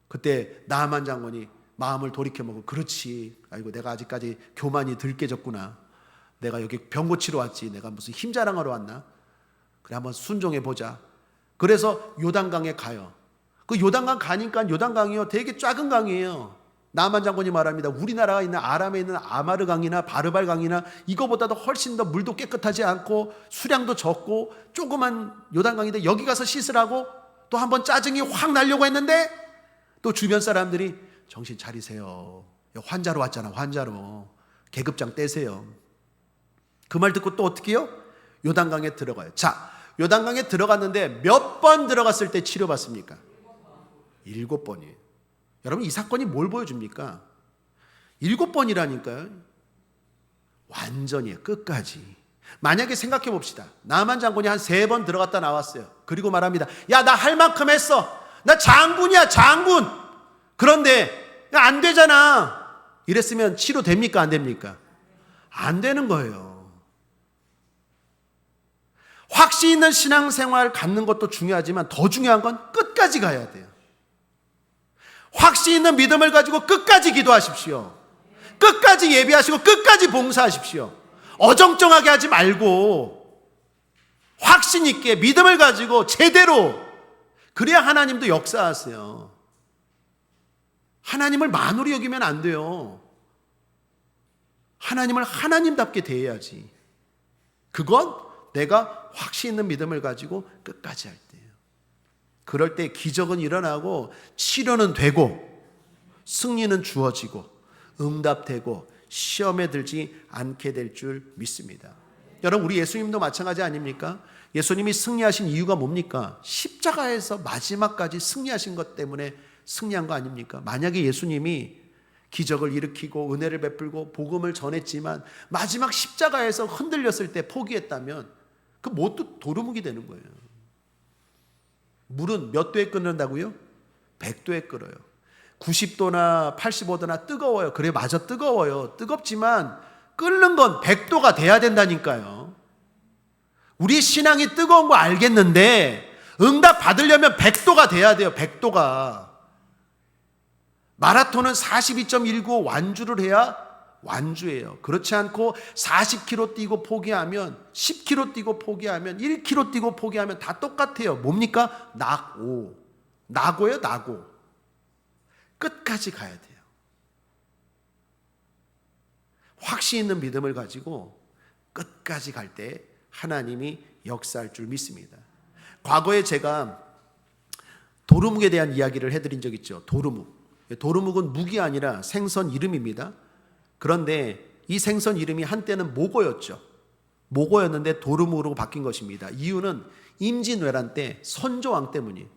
[SPEAKER 1] 그때 나아만 장군이 마음을 돌이켜보고 그렇지. 아이고 내가 아직까지 교만이 덜 깨졌구나. 내가 여기 병 고치러 왔지. 내가 무슨 힘 자랑하러 왔나? 그래 한번 순종해 보자. 그래서 요단강에 가요. 그 요단강 가니까 요단강이요 되게 작은 강이에요. 나아만 장군이 말합니다. 우리나라에 있는 아람에 있는 아마르 강이나 바르발 강이나 이거보다도 훨씬 더 물도 깨끗하지 않고 수량도 적고 조그만 요단강인데 여기 가서 씻으라고 또 한번 짜증이 확 나려고 했는데 또 주변 사람들이 정신 차리세요. 환자로 왔잖아. 환자로. 계급장 떼세요. 그 말 듣고 또 어떻게 해요? 요단강에 들어가요. 자, 요단강에 들어갔는데 몇 번 들어갔을 때 치료받습니까? 7번이에요. 여러분 이 사건이 뭘 보여줍니까? 7번이라니까요. 완전히 끝까지. 만약에 생각해 봅시다. 나아만 장군이 한 3번 들어갔다 나왔어요. 그리고 말합니다. 야, 나 할 만큼 했어. 나 장군이야, 장군. 그런데 안 되잖아. 이랬으면 치료됩니까? 안 됩니까? 안 되는 거예요. 확신 있는 신앙생활 갖는 것도 중요하지만 더 중요한 건 끝까지 가야 돼요. 확신 있는 믿음을 가지고 끝까지 기도하십시오. 끝까지 예배하시고 끝까지 봉사하십시오. 어정쩡하게 하지 말고 확신 있게 믿음을 가지고 제대로, 그래야 하나님도 역사하세요. 하나님을 만으로 여기면 안 돼요. 하나님을 하나님답게 대해야지. 그건 내가 확신 있는 믿음을 가지고 끝까지 할 때예요. 그럴 때 기적은 일어나고 치료는 되고 승리는 주어지고 응답되고 시험에 들지 않게 될 줄 믿습니다. 여러분 우리 예수님도 마찬가지 아닙니까? 예수님이 승리하신 이유가 뭡니까? 십자가에서 마지막까지 승리하신 것 때문에 승리한 거 아닙니까? 만약에 예수님이 기적을 일으키고 은혜를 베풀고 복음을 전했지만 마지막 십자가에서 흔들렸을 때 포기했다면 그 뭣도 도루묵이 되는 거예요. 물은 몇 도에 끓는다고요? 100도에 끓어요. 90도나 85도나 뜨거워요. 그래, 맞아, 뜨거워요. 뜨겁지만 끓는 건 100도가 돼야 된다니까요. 우리 신앙이 뜨거운 거 알겠는데 응답 받으려면 100도가 돼야 돼요. 100도가. 마라톤은 42.19 완주를 해야 완주예요. 그렇지 않고 40km 뛰고 포기하면, 10km 뛰고 포기하면, 1km 뛰고 포기하면 다 똑같아요. 뭡니까? 낙오예요, 낙오. 끝까지 가야 돼요. 확신 있는 믿음을 가지고 끝까지 갈 때 하나님이 역사할 줄 믿습니다. 과거에 제가 도루묵에 대한 이야기를 해드린 적 있죠. 도루묵은 묵이 아니라 생선 이름입니다. 그런데 이 생선 이름이 한때는 모고였죠. 모고였는데 도루묵으로 바뀐 것입니다. 이유는 임진왜란 때 선조왕 때문이에요.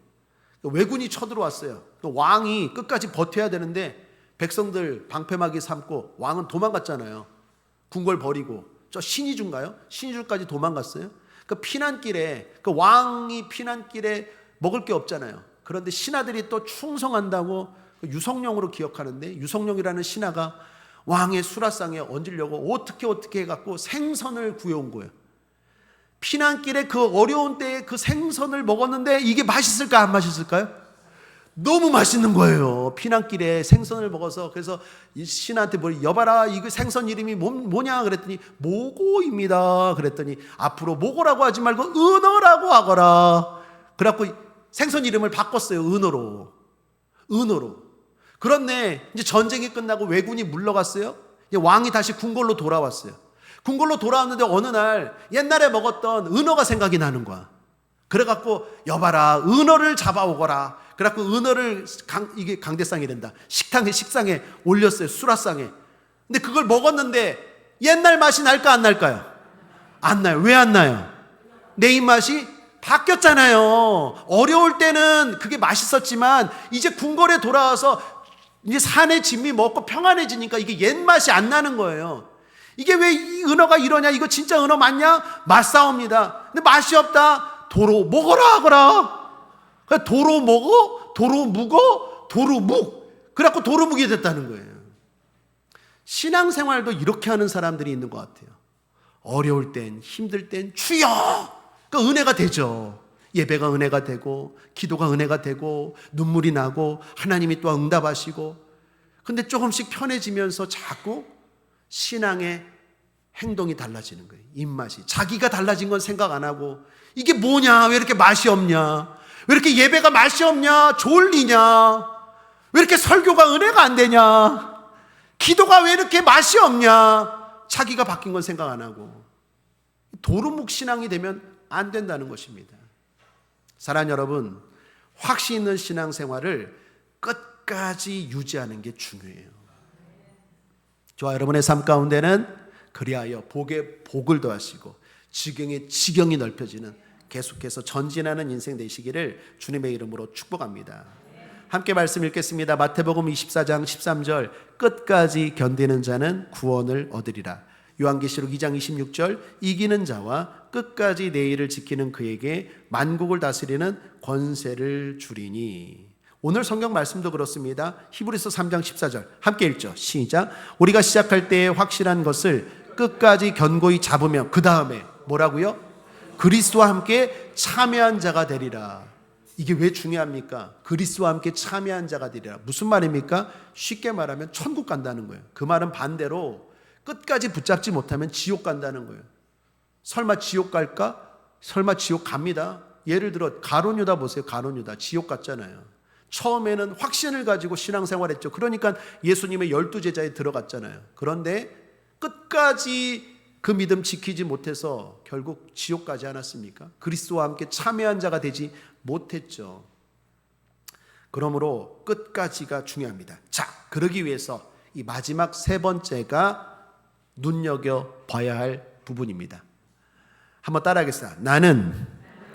[SPEAKER 1] 왜군이 쳐들어왔어요. 왕이 끝까지 버텨야 되는데 백성들 방패막이 삼고 왕은 도망갔잖아요. 궁궐 버리고. 저 신의주인가요? 신의주까지 도망갔어요. 그 피난길에, 그 왕이 피난길에 먹을 게 없잖아요. 그런데 신하들이 또 충성한다고 유성룡으로 기억하는데, 유성룡이라는 신하가 왕의 수라상에 얹으려고 어떻게 해갖고 생선을 구해온 거예요. 피난길에 그 어려운 때에 그 생선을 먹었는데 이게 맛있을까 안 맛있을까요? 너무 맛있는 거예요. 피난길에 생선을 먹어서. 그래서 이 신한테 뭐 여봐라, 이거 생선 이름이 뭐냐 그랬더니 모고입니다. 그랬더니 앞으로 모고라고 하지 말고 은어라고 하거라. 그래갖고 생선 이름을 바꿨어요. 은어로. 그런데 이제 전쟁이 끝나고 왜군이 물러갔어요. 이제 왕이 다시 궁궐로 돌아왔어요. 궁궐로 돌아왔는데 어느 날 옛날에 먹었던 은어가 생각이 나는 거야. 그래갖고 여봐라, 은어를 잡아오거라. 그래갖고 은어를 이게 강대상이란다. 식상에 올렸어요. 수라상에. 근데 그걸 먹었는데 옛날 맛이 날까 안 날까요? 안 나요. 왜 안 나요? 내 입맛이 바뀌었잖아요. 어려울 때는 그게 맛있었지만 이제 궁궐에 돌아와서 이제 산의 진미 먹고 평안해지니까 이게 옛 맛이 안 나는 거예요. 이게 왜 이 은어가 이러냐? 이거 진짜 은어 맞냐? 맛싸움니다. 근데 맛이 없다. 도로 먹어라 하거라. 도로 먹어? 도로 묵어? 도루묵. 그래갖고 도루묵이 됐다는 거예요. 신앙생활도 이렇게 하는 사람들이 있는 것 같아요. 어려울 땐, 힘들 땐 주여! 그 은혜가 되죠. 예배가 은혜가 되고, 기도가 은혜가 되고, 눈물이 나고, 하나님이 또 응답하시고. 근데 조금씩 편해지면서 자꾸 신앙의 행동이 달라지는 거예요. 입맛이. 자기가 달라진 건 생각 안 하고, 이게 뭐냐? 왜 이렇게 맛이 없냐? 왜 이렇게 예배가 맛이 없냐? 졸리냐? 왜 이렇게 설교가 은혜가 안 되냐? 기도가 왜 이렇게 맛이 없냐? 자기가 바뀐 건 생각 안 하고. 도루묵 신앙이 되면 안 된다는 것입니다. 사랑하는 여러분, 확신 있는 신앙생활을 끝까지 유지하는 게 중요해요. 저와 여러분의 삶 가운데는 그리하여 복에 복을 더하시고 지경의 지경이 넓혀지는 계속해서 전진하는 인생 되시기를 주님의 이름으로 축복합니다. 함께 말씀 읽겠습니다. 마태복음 24장 13절, 끝까지 견디는 자는 구원을 얻으리라. 요한계시록 2장 26절, 이기는 자와 끝까지 내 일을 지키는 그에게 만국을 다스리는 권세를 주리니. 오늘 성경 말씀도 그렇습니다. 히브리서 3장 14절 함께 읽죠. 시작. 우리가 시작할 때에 확실한 것을 끝까지 견고히 잡으면, 그 다음에 뭐라고요? 그리스도와 함께 참여한 자가 되리라. 이게 왜 중요합니까? 그리스도와 함께 참여한 자가 되리라. 무슨 말입니까? 쉽게 말하면 천국 간다는 거예요. 그 말은 반대로 끝까지 붙잡지 못하면 지옥 간다는 거예요. 설마 지옥 갈까? 설마 지옥 갑니다. 예를 들어 가룟 유다 보세요. 가룟 유다 지옥 갔잖아요. 처음에는 확신을 가지고 신앙생활했죠. 그러니까 예수님의 12제자에 들어갔잖아요. 그런데 끝까지 그 믿음 지키지 못해서 결국 지옥 가지 않았습니까? 그리스도와 함께 참여한 자가 되지 못했죠. 그러므로 끝까지가 중요합니다. 자, 그러기 위해서 이 마지막 세 번째가 눈여겨봐야 할 부분입니다. 한번 따라하겠습니다. 나는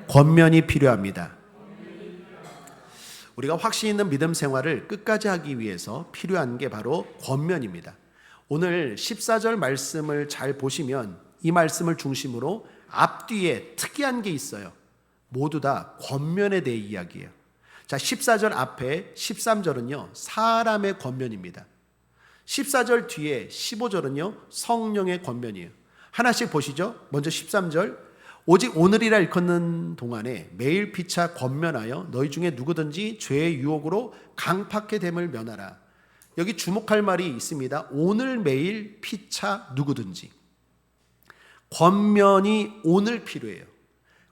[SPEAKER 1] 권면이 필요합니다. 우리가 확신 있는 믿음 생활을 끝까지 하기 위해서 필요한 게 바로 권면입니다. 오늘 14절 말씀을 잘 보시면 이 말씀을 중심으로 앞뒤에 특이한 게 있어요. 모두 다 권면에 대해 이야기해요. 자, 14절 앞에 13절은요, 사람의 권면입니다. 14절 뒤에 15절은요, 성령의 권면이에요. 하나씩 보시죠. 먼저 13절. 오직 오늘이라 일컫는 동안에 매일 피차 권면하여 너희 중에 누구든지 죄의 유혹으로 강팍해 됨을 면하라. 여기 주목할 말이 있습니다. 오늘 매일 피차 누구든지. 권면이 오늘 필요해요.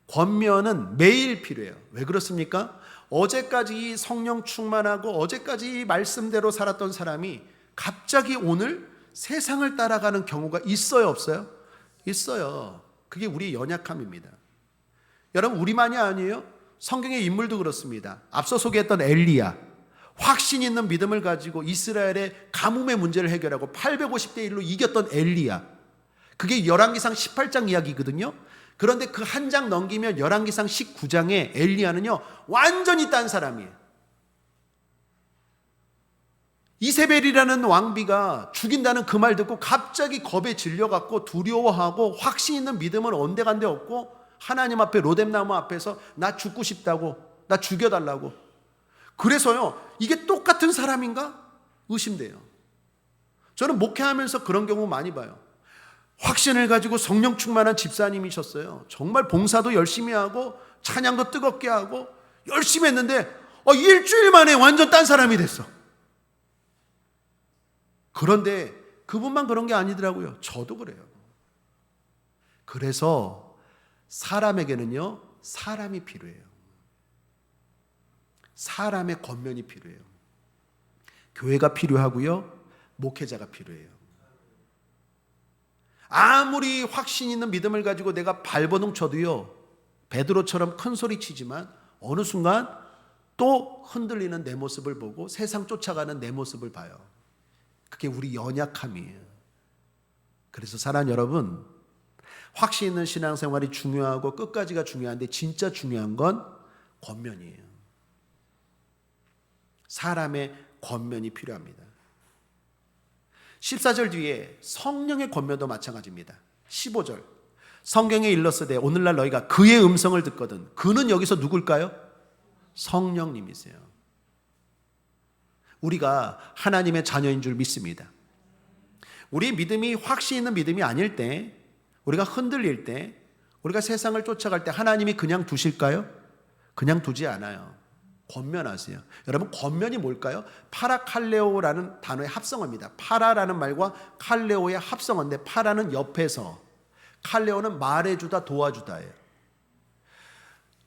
[SPEAKER 1] 권면은 매일 필요해요. 왜 그렇습니까? 어제까지 성령 충만하고 어제까지 말씀대로 살았던 사람이 갑자기 오늘 세상을 따라가는 경우가 있어요, 없어요? 있어요. 그게 우리의 연약함입니다. 여러분, 우리만이 아니에요. 성경의 인물도 그렇습니다. 앞서 소개했던 엘리야, 확신 있는 믿음을 가지고 이스라엘의 가뭄의 문제를 해결하고 850대 1로 이겼던 엘리야. 그게 열왕기상 18장 이야기거든요. 그런데 그 한 장 넘기면 열왕기상 19장에 엘리야는요, 완전히 딴 사람이에요. 이세벨이라는 왕비가 죽인다는 그 말 듣고 갑자기 겁에 질려갖고 두려워하고 확신 있는 믿음은 온데간데 없고 하나님 앞에 로뎀나무 앞에서 나 죽고 싶다고, 나 죽여달라고. 그래서요, 이게 똑같은 사람인가? 의심돼요. 저는 목회하면서 그런 경우 많이 봐요. 확신을 가지고 성령 충만한 집사님이셨어요. 정말 봉사도 열심히 하고 찬양도 뜨겁게 하고 열심히 했는데 일주일 만에 완전 딴 사람이 됐어. 그런데 그분만 그런 게 아니더라고요. 저도 그래요. 그래서 사람에게는요, 사람이 필요해요. 사람의 권면이 필요해요. 교회가 필요하고요, 목회자가 필요해요. 아무리 확신 있는 믿음을 가지고 내가 발버둥 쳐도요, 베드로처럼 큰 소리 치지만 어느 순간 또 흔들리는 내 모습을 보고 세상 쫓아가는 내 모습을 봐요. 그게 우리 연약함이에요. 그래서 사랑하는 여러분, 확신 있는 신앙생활이 중요하고 끝까지가 중요한데 진짜 중요한 건 권면이에요. 사람의 권면이 필요합니다. 14절 뒤에 성령의 권면도 마찬가지입니다. 15절. 성경에 일렀으되 오늘날 너희가 그의 음성을 듣거든. 그는 여기서 누굴까요? 성령님이세요. 우리가 하나님의 자녀인 줄 믿습니다. 우리 믿음이 확신 있는 믿음이 아닐 때, 우리가 흔들릴 때, 우리가 세상을 쫓아갈 때 하나님이 그냥 두실까요? 그냥 두지 않아요. 권면하세요. 여러분, 권면이 뭘까요? 파라칼레오라는 단어의 합성어입니다. 파라라는 말과 칼레오의 합성어인데, 파라는 옆에서, 칼레오는 말해주다, 도와주다예요.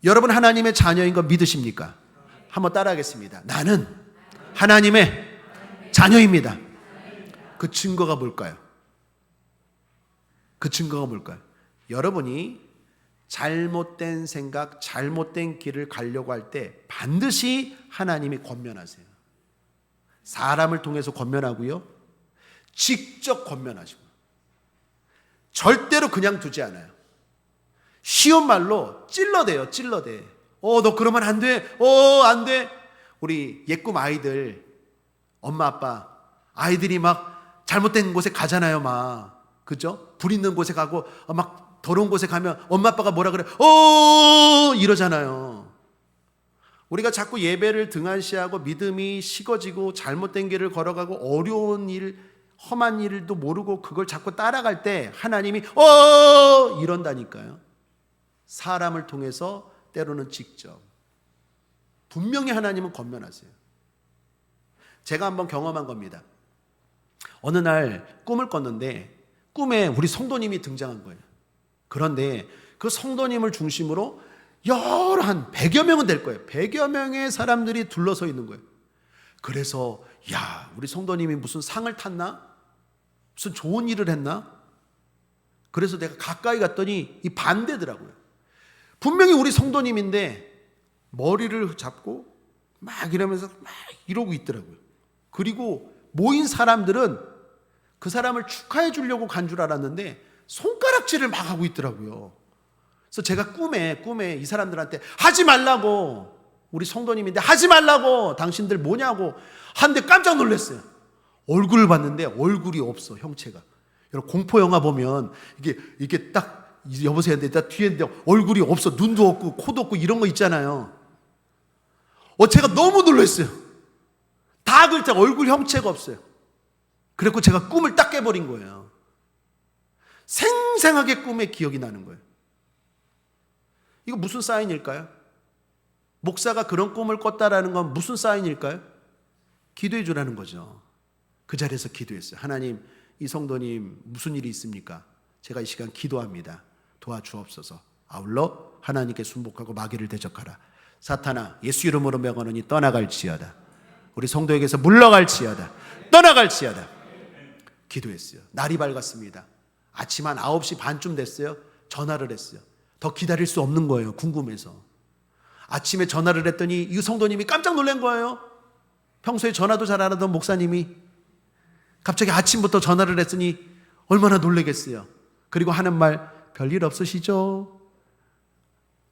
[SPEAKER 1] 여러분, 하나님의 자녀인 거 믿으십니까? 한번 따라하겠습니다. 나는 하나님의 자녀입니다. 그 증거가 뭘까요? 그 증거가 뭘까요? 여러분이 잘못된 생각, 잘못된 길을 가려고 할 때 반드시 하나님이 권면하세요. 사람을 통해서 권면하고요, 직접 권면하시고, 절대로 그냥 두지 않아요. 쉬운 말로 찔러대요. 찔러대. 너 그러면 안 돼. 안 돼. 우리 예꿈 아이들, 엄마 아빠, 아이들이 막 잘못된 곳에 가잖아요. 막, 그죠? 불 있는 곳에 가고 막 더러운 곳에 가면 엄마 아빠가 뭐라 그래? 이러잖아요. 우리가 자꾸 예배를 등한시하고 믿음이 식어지고 잘못된 길을 걸어가고 어려운 일, 험한 일도 모르고 그걸 자꾸 따라갈 때 하나님이 이런다니까요. 사람을 통해서, 때로는 직접. 분명히 하나님은 권면하세요. 제가 한번 경험한 겁니다. 어느 날 꿈을 꿨는데 꿈에 우리 성도님이 등장한 거예요. 그런데 그 성도님을 중심으로 한 100여 명은 될 거예요. 100여 명의 사람들이 둘러서 있는 거예요. 그래서 우리 성도님이 무슨 상을 탔나? 무슨 좋은 일을 했나? 그래서 내가 가까이 갔더니 이 반대더라고요. 분명히 우리 성도님인데 머리를 잡고 막 이러면서 막 이러고 있더라고요. 그리고 모인 사람들은 그 사람을 축하해 주려고 간 줄 알았는데 손가락질을 막 하고 있더라고요. 그래서 제가 꿈에 이 사람들한테 하지 말라고, 우리 성도님인데 하지 말라고, 당신들 뭐냐고 하는데 깜짝 놀랐어요. 얼굴을 봤는데 얼굴이 없어, 형체가. 여러분, 공포 영화 보면 이게 딱 여보세요 했는데 딱 뒤에 있는데 얼굴이 없어. 눈도 없고 코도 없고 이런 거 있잖아요. 제가 너무 놀랐어요. 다 글자, 얼굴 형체가 없어요. 그래서 제가 꿈을 딱 깨버린 거예요. 생생하게 꿈의 기억이 나는 거예요. 이거 무슨 사인일까요? 목사가 그런 꿈을 꿨다라는 건 무슨 사인일까요? 기도해 주라는 거죠. 그 자리에서 기도했어요. 하나님, 이 성도님 무슨 일이 있습니까? 제가 이 시간 기도합니다. 도와주옵소서. 아울러 하나님께 순복하고 마귀를 대적하라. 사탄아, 예수 이름으로 명하노니 떠나갈지어다. 우리 성도에게서 물러갈지어다. 떠나갈지어다. 기도했어요. 날이 밝았습니다. 아침 한 9시 반쯤 됐어요. 전화를 했어요. 더 기다릴 수 없는 거예요. 궁금해서. 아침에 전화를 했더니 이 성도님이 깜짝 놀란 거예요. 평소에 전화도 잘 안 하던 목사님이 갑자기 아침부터 전화를 했으니 얼마나 놀라겠어요. 그리고 하는 말, 별일 없으시죠?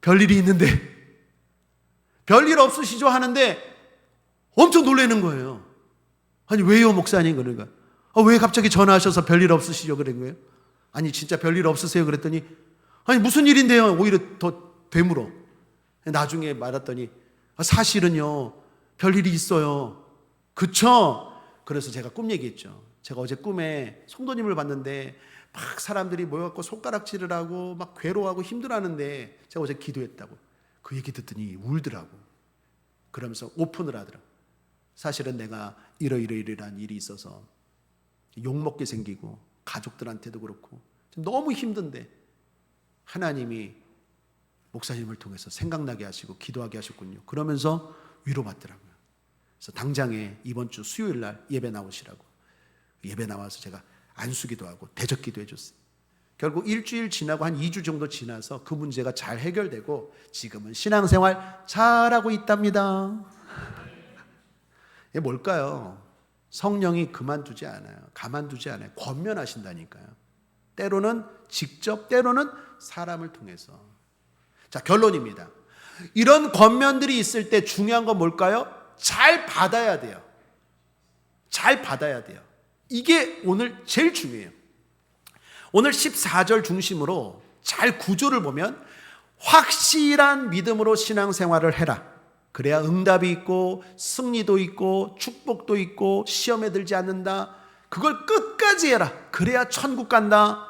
[SPEAKER 1] 별일이 있는데, 별일 없으시죠? 하는데 엄청 놀라는 거예요. 아니, 왜요, 목사님? 그러니까. 왜 갑자기 전화하셔서 별일 없으시죠? 그런 거예요. 아니, 진짜 별일 없으세요? 그랬더니, 아니, 무슨 일인데요? 오히려 더 되물어. 나중에 말했더니, 사실은요, 별일이 있어요. 그쵸? 그래서 제가 꿈 얘기했죠. 제가 어제 꿈에 성도님을 봤는데 막 사람들이 모여갖고 손가락질을 하고 막 괴로워하고 힘들어하는데 제가 어제 기도했다고. 그 얘기 듣더니 울더라고. 그러면서 오픈을 하더라고. 사실은 내가 이러이러이러한 일이 있어서 욕먹게 생기고 가족들한테도 그렇고 너무 힘든데 하나님이 목사님을 통해서 생각나게 하시고 기도하게 하셨군요. 그러면서 위로받더라고요. 그래서 당장에 이번 주 수요일 날 예배 나오시라고. 예배 나와서 제가 안수기도 하고 대적기도 해줬어요. 결국 일주일 지나고 한 2주 정도 지나서 그 문제가 잘 해결되고 지금은 신앙생활 잘하고 있답니다. 이게 뭘까요? 성령이 그만두지 않아요. 가만두지 않아요. 권면하신다니까요. 때로는 직접, 때로는 사람을 통해서. 자, 결론입니다. 이런 권면들이 있을 때 중요한 건 뭘까요? 잘 받아야 돼요. 잘 받아야 돼요. 이게 오늘 제일 중요해요. 오늘 14절 중심으로 잘 구조를 보면 확실한 믿음으로 신앙생활을 해라. 그래야 응답이 있고 승리도 있고 축복도 있고 시험에 들지 않는다. 그걸 끝까지 해라. 그래야 천국 간다.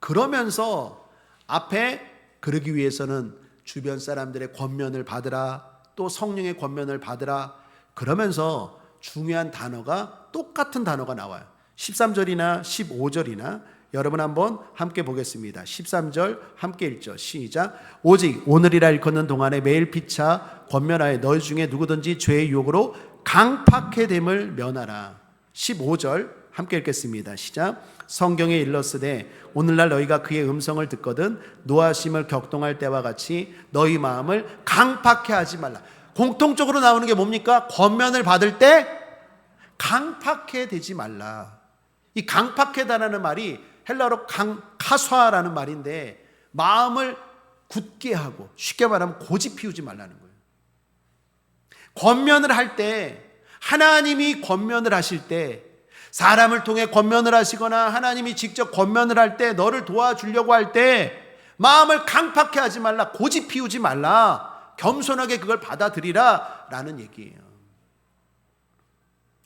[SPEAKER 1] 그러면서 앞에 그러기 위해서는 주변 사람들의 권면을 받으라. 또 성령의 권면을 받으라. 그러면서 중요한 단어가 똑같은 단어가 나와요. 13절이나 15절이나 여러분 한번 함께 보겠습니다. 13절 함께 읽죠. 시작. 오직 오늘이라 일컫는 동안에 매일 피차 권면하여 너희 중에 누구든지 죄의 유혹으로 강팍해 됨을 면하라. 15절 함께 읽겠습니다. 시작. 성경에 일렀으되 오늘날 너희가 그의 음성을 듣거든 노하심을 격동할 때와 같이 너희 마음을 강팍해 하지 말라. 공통적으로 나오는 게 뭡니까? 권면을 받을 때 강팍해 되지 말라. 이 강팍해다라는 말이 헬라어로 카스화라는 말인데 마음을 굳게 하고 쉽게 말하면 고집 피우지 말라는 거예요. 권면을 할 때 하나님이 권면을 하실 때 사람을 통해 권면을 하시거나 하나님이 직접 권면을 할 때 너를 도와주려고 할 때 마음을 강팍해 하지 말라. 고집 피우지 말라. 겸손하게 그걸 받아들이라 라는 얘기예요.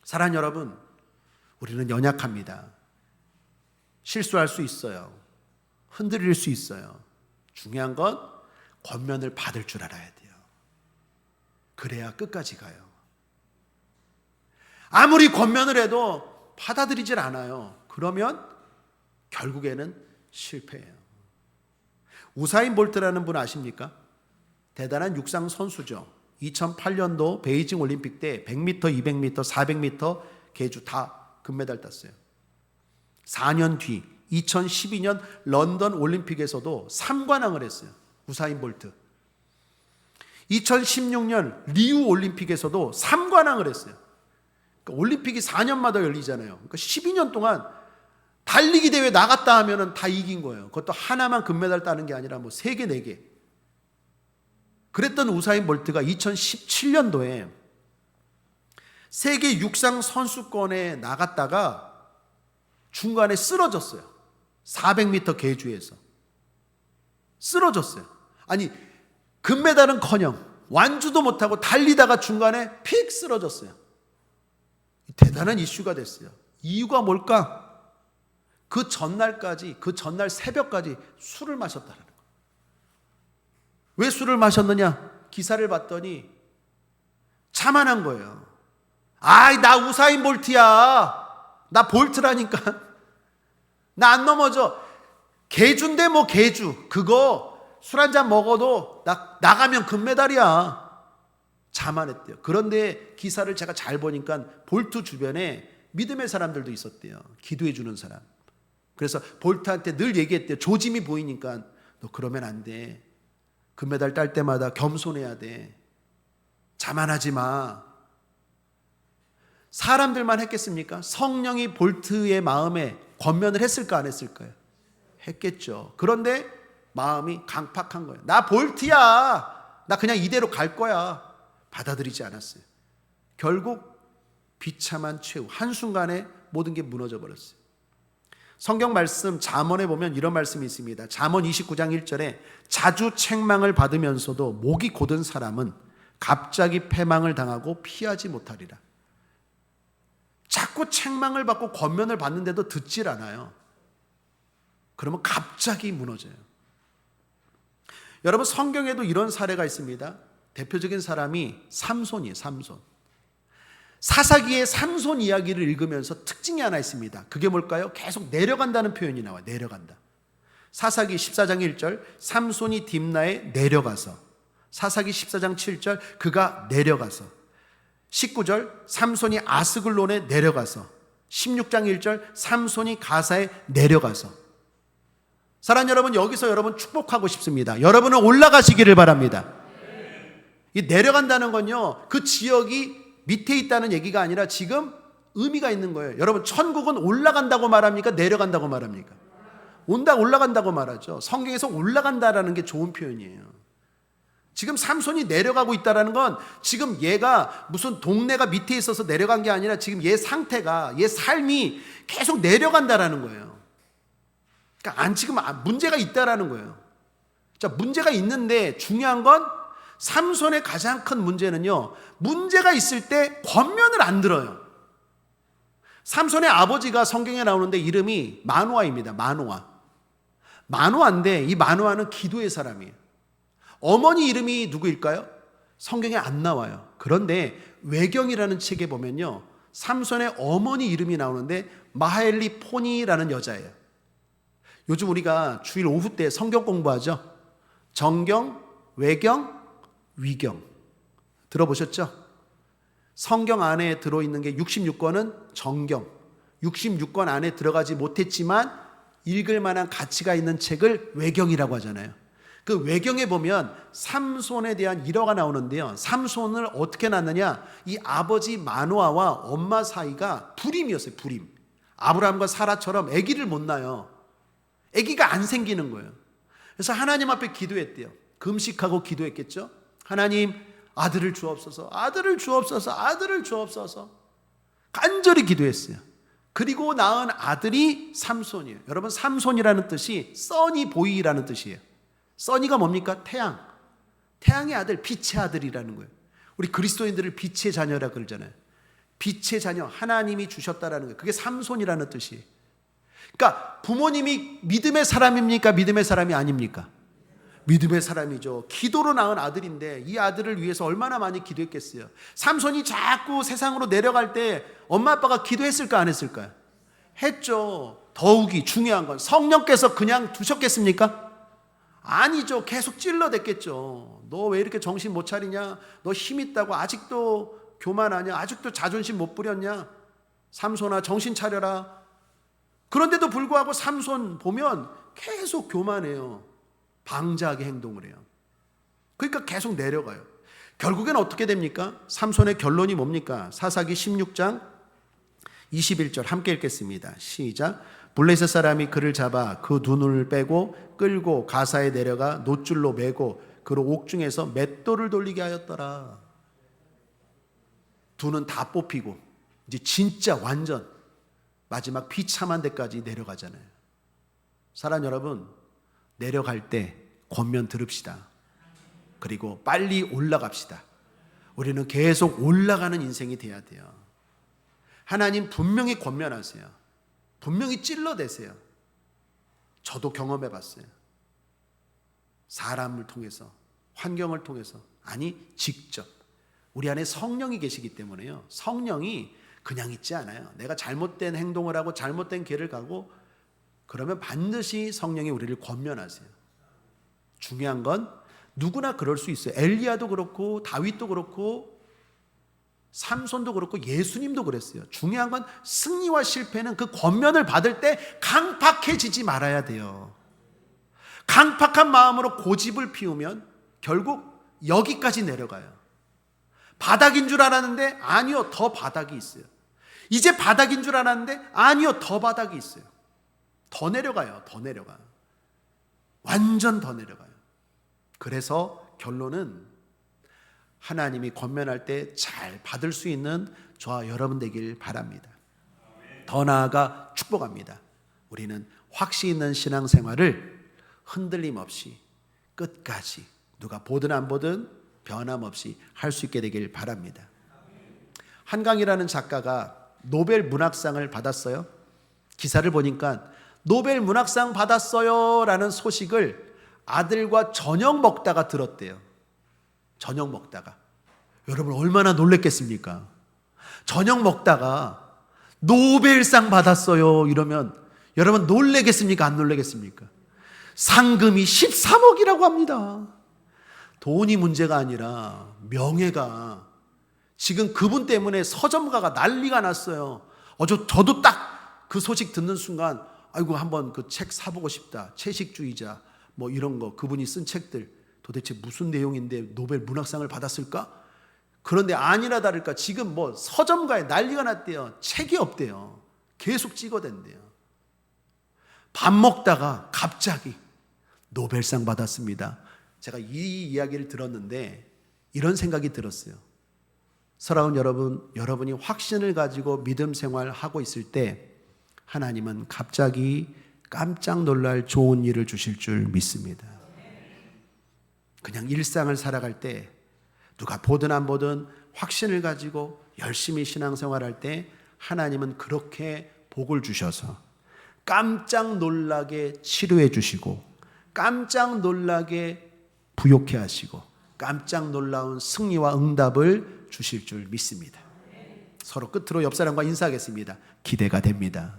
[SPEAKER 1] 사랑하는 여러분, 우리는 연약합니다. 실수할 수 있어요. 흔들릴 수 있어요. 중요한 건 권면을 받을 줄 알아야 돼요. 그래야 끝까지 가요. 아무리 권면을 해도 받아들이질 않아요. 그러면 결국에는 실패해요. 우사인 볼트라는 분 아십니까? 대단한 육상 선수죠. 2008년도 베이징 올림픽 때 100m, 200m, 400m 계주 다 금메달 땄어요. 4년 뒤 2012년 런던 올림픽에서도 3관왕을 했어요. 우사인 볼트. 2016년 리우 올림픽에서도 3관왕을 했어요. 그러니까 올림픽이 4년마다 열리잖아요. 그러니까 12년 동안 달리기 대회 나갔다 하면은 다 이긴 거예요. 그것도 하나만 금메달 따는 게 아니라 뭐 3개, 4개. 그랬던 우사인 볼트가 2017년도에 세계 육상 선수권에 나갔다가 중간에 쓰러졌어요. 400m 계주에서 쓰러졌어요. 아니 금메달은커녕 완주도 못하고 달리다가 중간에 픽 쓰러졌어요. 대단한 이슈가 됐어요. 이유가 뭘까? 그 전날 새벽까지 술을 마셨다는 거예요. 왜 술을 마셨느냐? 기사를 봤더니 자만한 거예요. 나 우사인 볼트야. 나 볼트라니까. 나 안 넘어져. 개주인데 뭐 개주. 그거 술 한잔 먹어도 나가면 금메달이야. 자만했대요. 그런데 기사를 제가 잘 보니까 볼트 주변에 믿음의 사람들도 있었대요. 기도해 주는 사람. 그래서 볼트한테 늘 얘기했대요. 조짐이 보이니까 너 그러면 안 돼. 금메달 딸 때마다 겸손해야 돼. 자만하지 마. 사람들만 했겠습니까? 성령이 볼트의 마음에 권면을 했을까 안 했을까요? 했겠죠. 그런데 마음이 강팍한 거예요. 나 볼트야. 나 그냥 이대로 갈 거야. 받아들이지 않았어요. 결국 비참한 최후, 한순간에 모든 게 무너져 버렸어요. 성경 말씀 잠언에 보면 이런 말씀이 있습니다. 잠언 29장 1절에 자주 책망을 받으면서도 목이 곧은 사람은 갑자기 패망을 당하고 피하지 못하리라. 자꾸 책망을 받고 권면을 받는데도 듣질 않아요. 그러면 갑자기 무너져요. 여러분, 성경에도 이런 사례가 있습니다. 대표적인 사람이 삼손이에요. 삼손. 사사기의 삼손 이야기를 읽으면서 특징이 하나 있습니다. 그게 뭘까요? 계속 내려간다는 표현이 나와요. 내려간다. 사사기 14장 1절 삼손이 딥나에 내려가서, 사사기 14장 7절 그가 내려가서, 19절 삼손이 아스글론에 내려가서, 16장 1절 삼손이 가사에 내려가서. 사랑하는 여러분, 여기서 여러분 축복하고 싶습니다. 여러분은 올라가시기를 바랍니다. 이 내려간다는 건요, 그 지역이 밑에 있다는 얘기가 아니라 지금 의미가 있는 거예요. 여러분, 천국은 올라간다고 말합니까? 내려간다고 말합니까? 올라간다고 말하죠. 성경에서 올라간다라는 게 좋은 표현이에요. 지금 삼손이 내려가고 있다는 건 지금 얘가 무슨 동네가 밑에 있어서 내려간 게 아니라 지금 얘 상태가, 얘 삶이 계속 내려간다라는 거예요. 그러니까 지금 문제가 있다라는 거예요. 자, 문제가 있는데 중요한 건 삼손의 가장 큰 문제는요, 문제가 있을 때 권면을 안 들어요. 삼손의 아버지가 성경에 나오는데 이름이 마노아입니다. 마노아인데 이 마노아는 기도의 사람이에요. 어머니 이름이 누구일까요? 성경에 안 나와요. 그런데 외경이라는 책에 보면요, 삼손의 어머니 이름이 나오는데 마헬리 포니라는 여자예요. 요즘 우리가 주일 오후 때 성경 공부하죠. 정경, 외경, 위경 들어보셨죠? 성경 안에 들어있는 게 66권은 정경, 66권 안에 들어가지 못했지만 읽을 만한 가치가 있는 책을 외경이라고 하잖아요. 그 외경에 보면 삼손에 대한 일화가 나오는데요, 삼손을 어떻게 낳느냐, 이 아버지 마노아와 엄마 사이가 불임이었어요. 불임. 아브라함과 사라처럼 아기를 못 낳아요. 아기가 안 생기는 거예요. 그래서 하나님 앞에 기도했대요. 금식하고 기도했겠죠. 하나님, 아들을 주옵소서, 아들을 주옵소서, 아들을 주옵소서. 간절히 기도했어요. 그리고 낳은 아들이 삼손이에요. 여러분, 삼손이라는 뜻이 써니 보이라는 뜻이에요. 써니가 뭡니까? 태양. 태양의 아들, 빛의 아들이라는 거예요. 우리 그리스도인들을 빛의 자녀라 그러잖아요. 빛의 자녀, 하나님이 주셨다라는 거예요. 그게 삼손이라는 뜻이에요. 그러니까 부모님이 믿음의 사람입니까? 믿음의 사람이 아닙니까? 믿음의 사람이죠. 기도로 낳은 아들인데 이 아들을 위해서 얼마나 많이 기도했겠어요. 삼손이 자꾸 세상으로 내려갈 때 엄마 아빠가 기도했을까 안 했을까요? 했죠. 더욱이 중요한 건 성령께서 그냥 두셨겠습니까? 아니죠. 계속 찔러댔겠죠. 너 왜 이렇게 정신 못 차리냐? 너 힘 있다고 아직도 교만하냐? 아직도 자존심 못 부렸냐? 삼손아, 정신 차려라. 그런데도 불구하고 삼손 보면 계속 교만해요. 방자하게 행동을 해요. 그러니까 계속 내려가요. 결국엔 어떻게 됩니까? 삼손의 결론이 뭡니까? 사사기 16장 21절 함께 읽겠습니다. 시작. 블레셋 사람이 그를 잡아 그 두 눈을 빼고 끌고 가사에 내려가 놋줄로 매고 그로 옥중에서 맷돌을 돌리게 하였더라. 두 눈 다 뽑히고 이제 진짜 완전 마지막 비참한 데까지 내려가잖아요. 사랑 여러분, 내려갈 때 권면 들읍시다. 그리고 빨리 올라갑시다. 우리는 계속 올라가는 인생이 돼야 돼요. 하나님 분명히 권면하세요. 분명히 찔러대세요. 저도 경험해 봤어요. 사람을 통해서, 환경을 통해서, 아니 직접 우리 안에 성령이 계시기 때문에요. 성령이 그냥 있지 않아요. 내가 잘못된 행동을 하고 잘못된 길을 가고 그러면 반드시 성령이 우리를 권면하세요. 중요한 건 누구나 그럴 수 있어요. 엘리야도 그렇고 다윗도 그렇고 삼손도 그렇고 예수님도 그랬어요. 중요한 건 승리와 실패는 그 권면을 받을 때 강팍해지지 말아야 돼요. 강팍한 마음으로 고집을 피우면 결국 여기까지 내려가요. 바닥인 줄 알았는데 아니요, 더 바닥이 있어요. 이제 바닥인 줄 알았는데 아니요, 더 바닥이 있어요. 더 내려가요. 더 내려가요. 완전 더 내려가요. 그래서 결론은 하나님이 권면할 때 잘 받을 수 있는 저와 여러분 되길 바랍니다. 더 나아가 축복합니다. 우리는 확신 있는 신앙생활을 흔들림 없이 끝까지 누가 보든 안 보든 변함없이 할 수 있게 되길 바랍니다. 한강이라는 작가가 노벨 문학상을 받았어요. 기사를 보니까 노벨 문학상 받았어요 라는 소식을 아들과 저녁 먹다가 들었대요. 저녁 먹다가. 여러분 얼마나 놀랬겠습니까? 저녁 먹다가 노벨상 받았어요 이러면 여러분 놀래겠습니까? 안 놀래겠습니까? 상금이 13억이라고 합니다. 돈이 문제가 아니라 명예가, 지금 그분 때문에 서점가가 난리가 났어요. 저도 딱 그 소식 듣는 순간 아이고 한번 그 책 사보고 싶다. 채식주의자 뭐 이런 거, 그분이 쓴 책들 도대체 무슨 내용인데 노벨 문학상을 받았을까? 그런데 아니나 다를까 지금 뭐 서점가에 난리가 났대요. 책이 없대요. 계속 찍어댄대요. 밥 먹다가 갑자기 노벨상 받았습니다. 제가 이 이야기를 들었는데 이런 생각이 들었어요. 사랑하는 여러분, 여러분이 확신을 가지고 믿음 생활하고 있을 때 하나님은 갑자기 깜짝 놀랄 좋은 일을 주실 줄 믿습니다. 그냥 일상을 살아갈 때 누가 보든 안 보든 확신을 가지고 열심히 신앙생활할 때 하나님은 그렇게 복을 주셔서 깜짝 놀라게 치료해 주시고 깜짝 놀라게 부욕해 하시고 깜짝 놀라운 승리와 응답을 주실 줄 믿습니다. 서로 끝으로 옆 사람과 인사하겠습니다. 기대가 됩니다.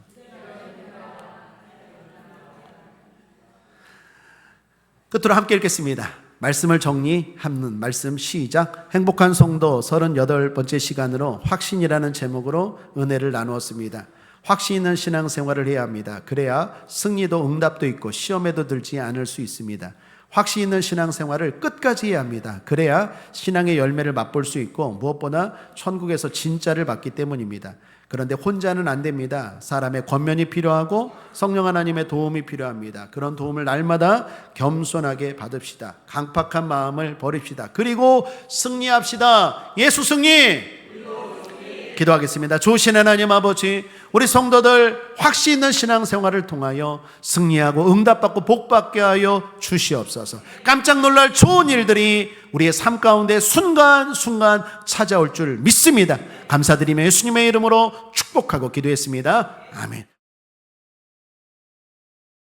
[SPEAKER 1] 끝으로 함께 읽겠습니다. 말씀을 정리하는 말씀 시작. 행복한 성도 38번째 시간으로 확신이라는 제목으로 은혜를 나누었습니다. 확신 있는 신앙생활을 해야 합니다. 그래야 승리도 응답도 있고 시험에도 들지 않을 수 있습니다. 확신 있는 신앙생활을 끝까지 해야 합니다. 그래야 신앙의 열매를 맛볼 수 있고 무엇보다 천국에서 진짜를 받기 때문입니다. 그런데 혼자는 안 됩니다. 사람의 권면이 필요하고 성령 하나님의 도움이 필요합니다. 그런 도움을 날마다 겸손하게 받읍시다. 강팍한 마음을 버립시다. 그리고 승리합시다. 예수 승리! 기도하겠습니다. 좋으신 하나님 아버지, 우리 성도들 확신 있는 신앙생활을 통하여 승리하고 응답받고 복받게 하여 주시옵소서. 깜짝 놀랄 좋은 일들이 우리의 삶 가운데 순간순간 찾아올 줄 믿습니다. 감사드리며 예수님의 이름으로 축복하고 기도했습니다. 아멘.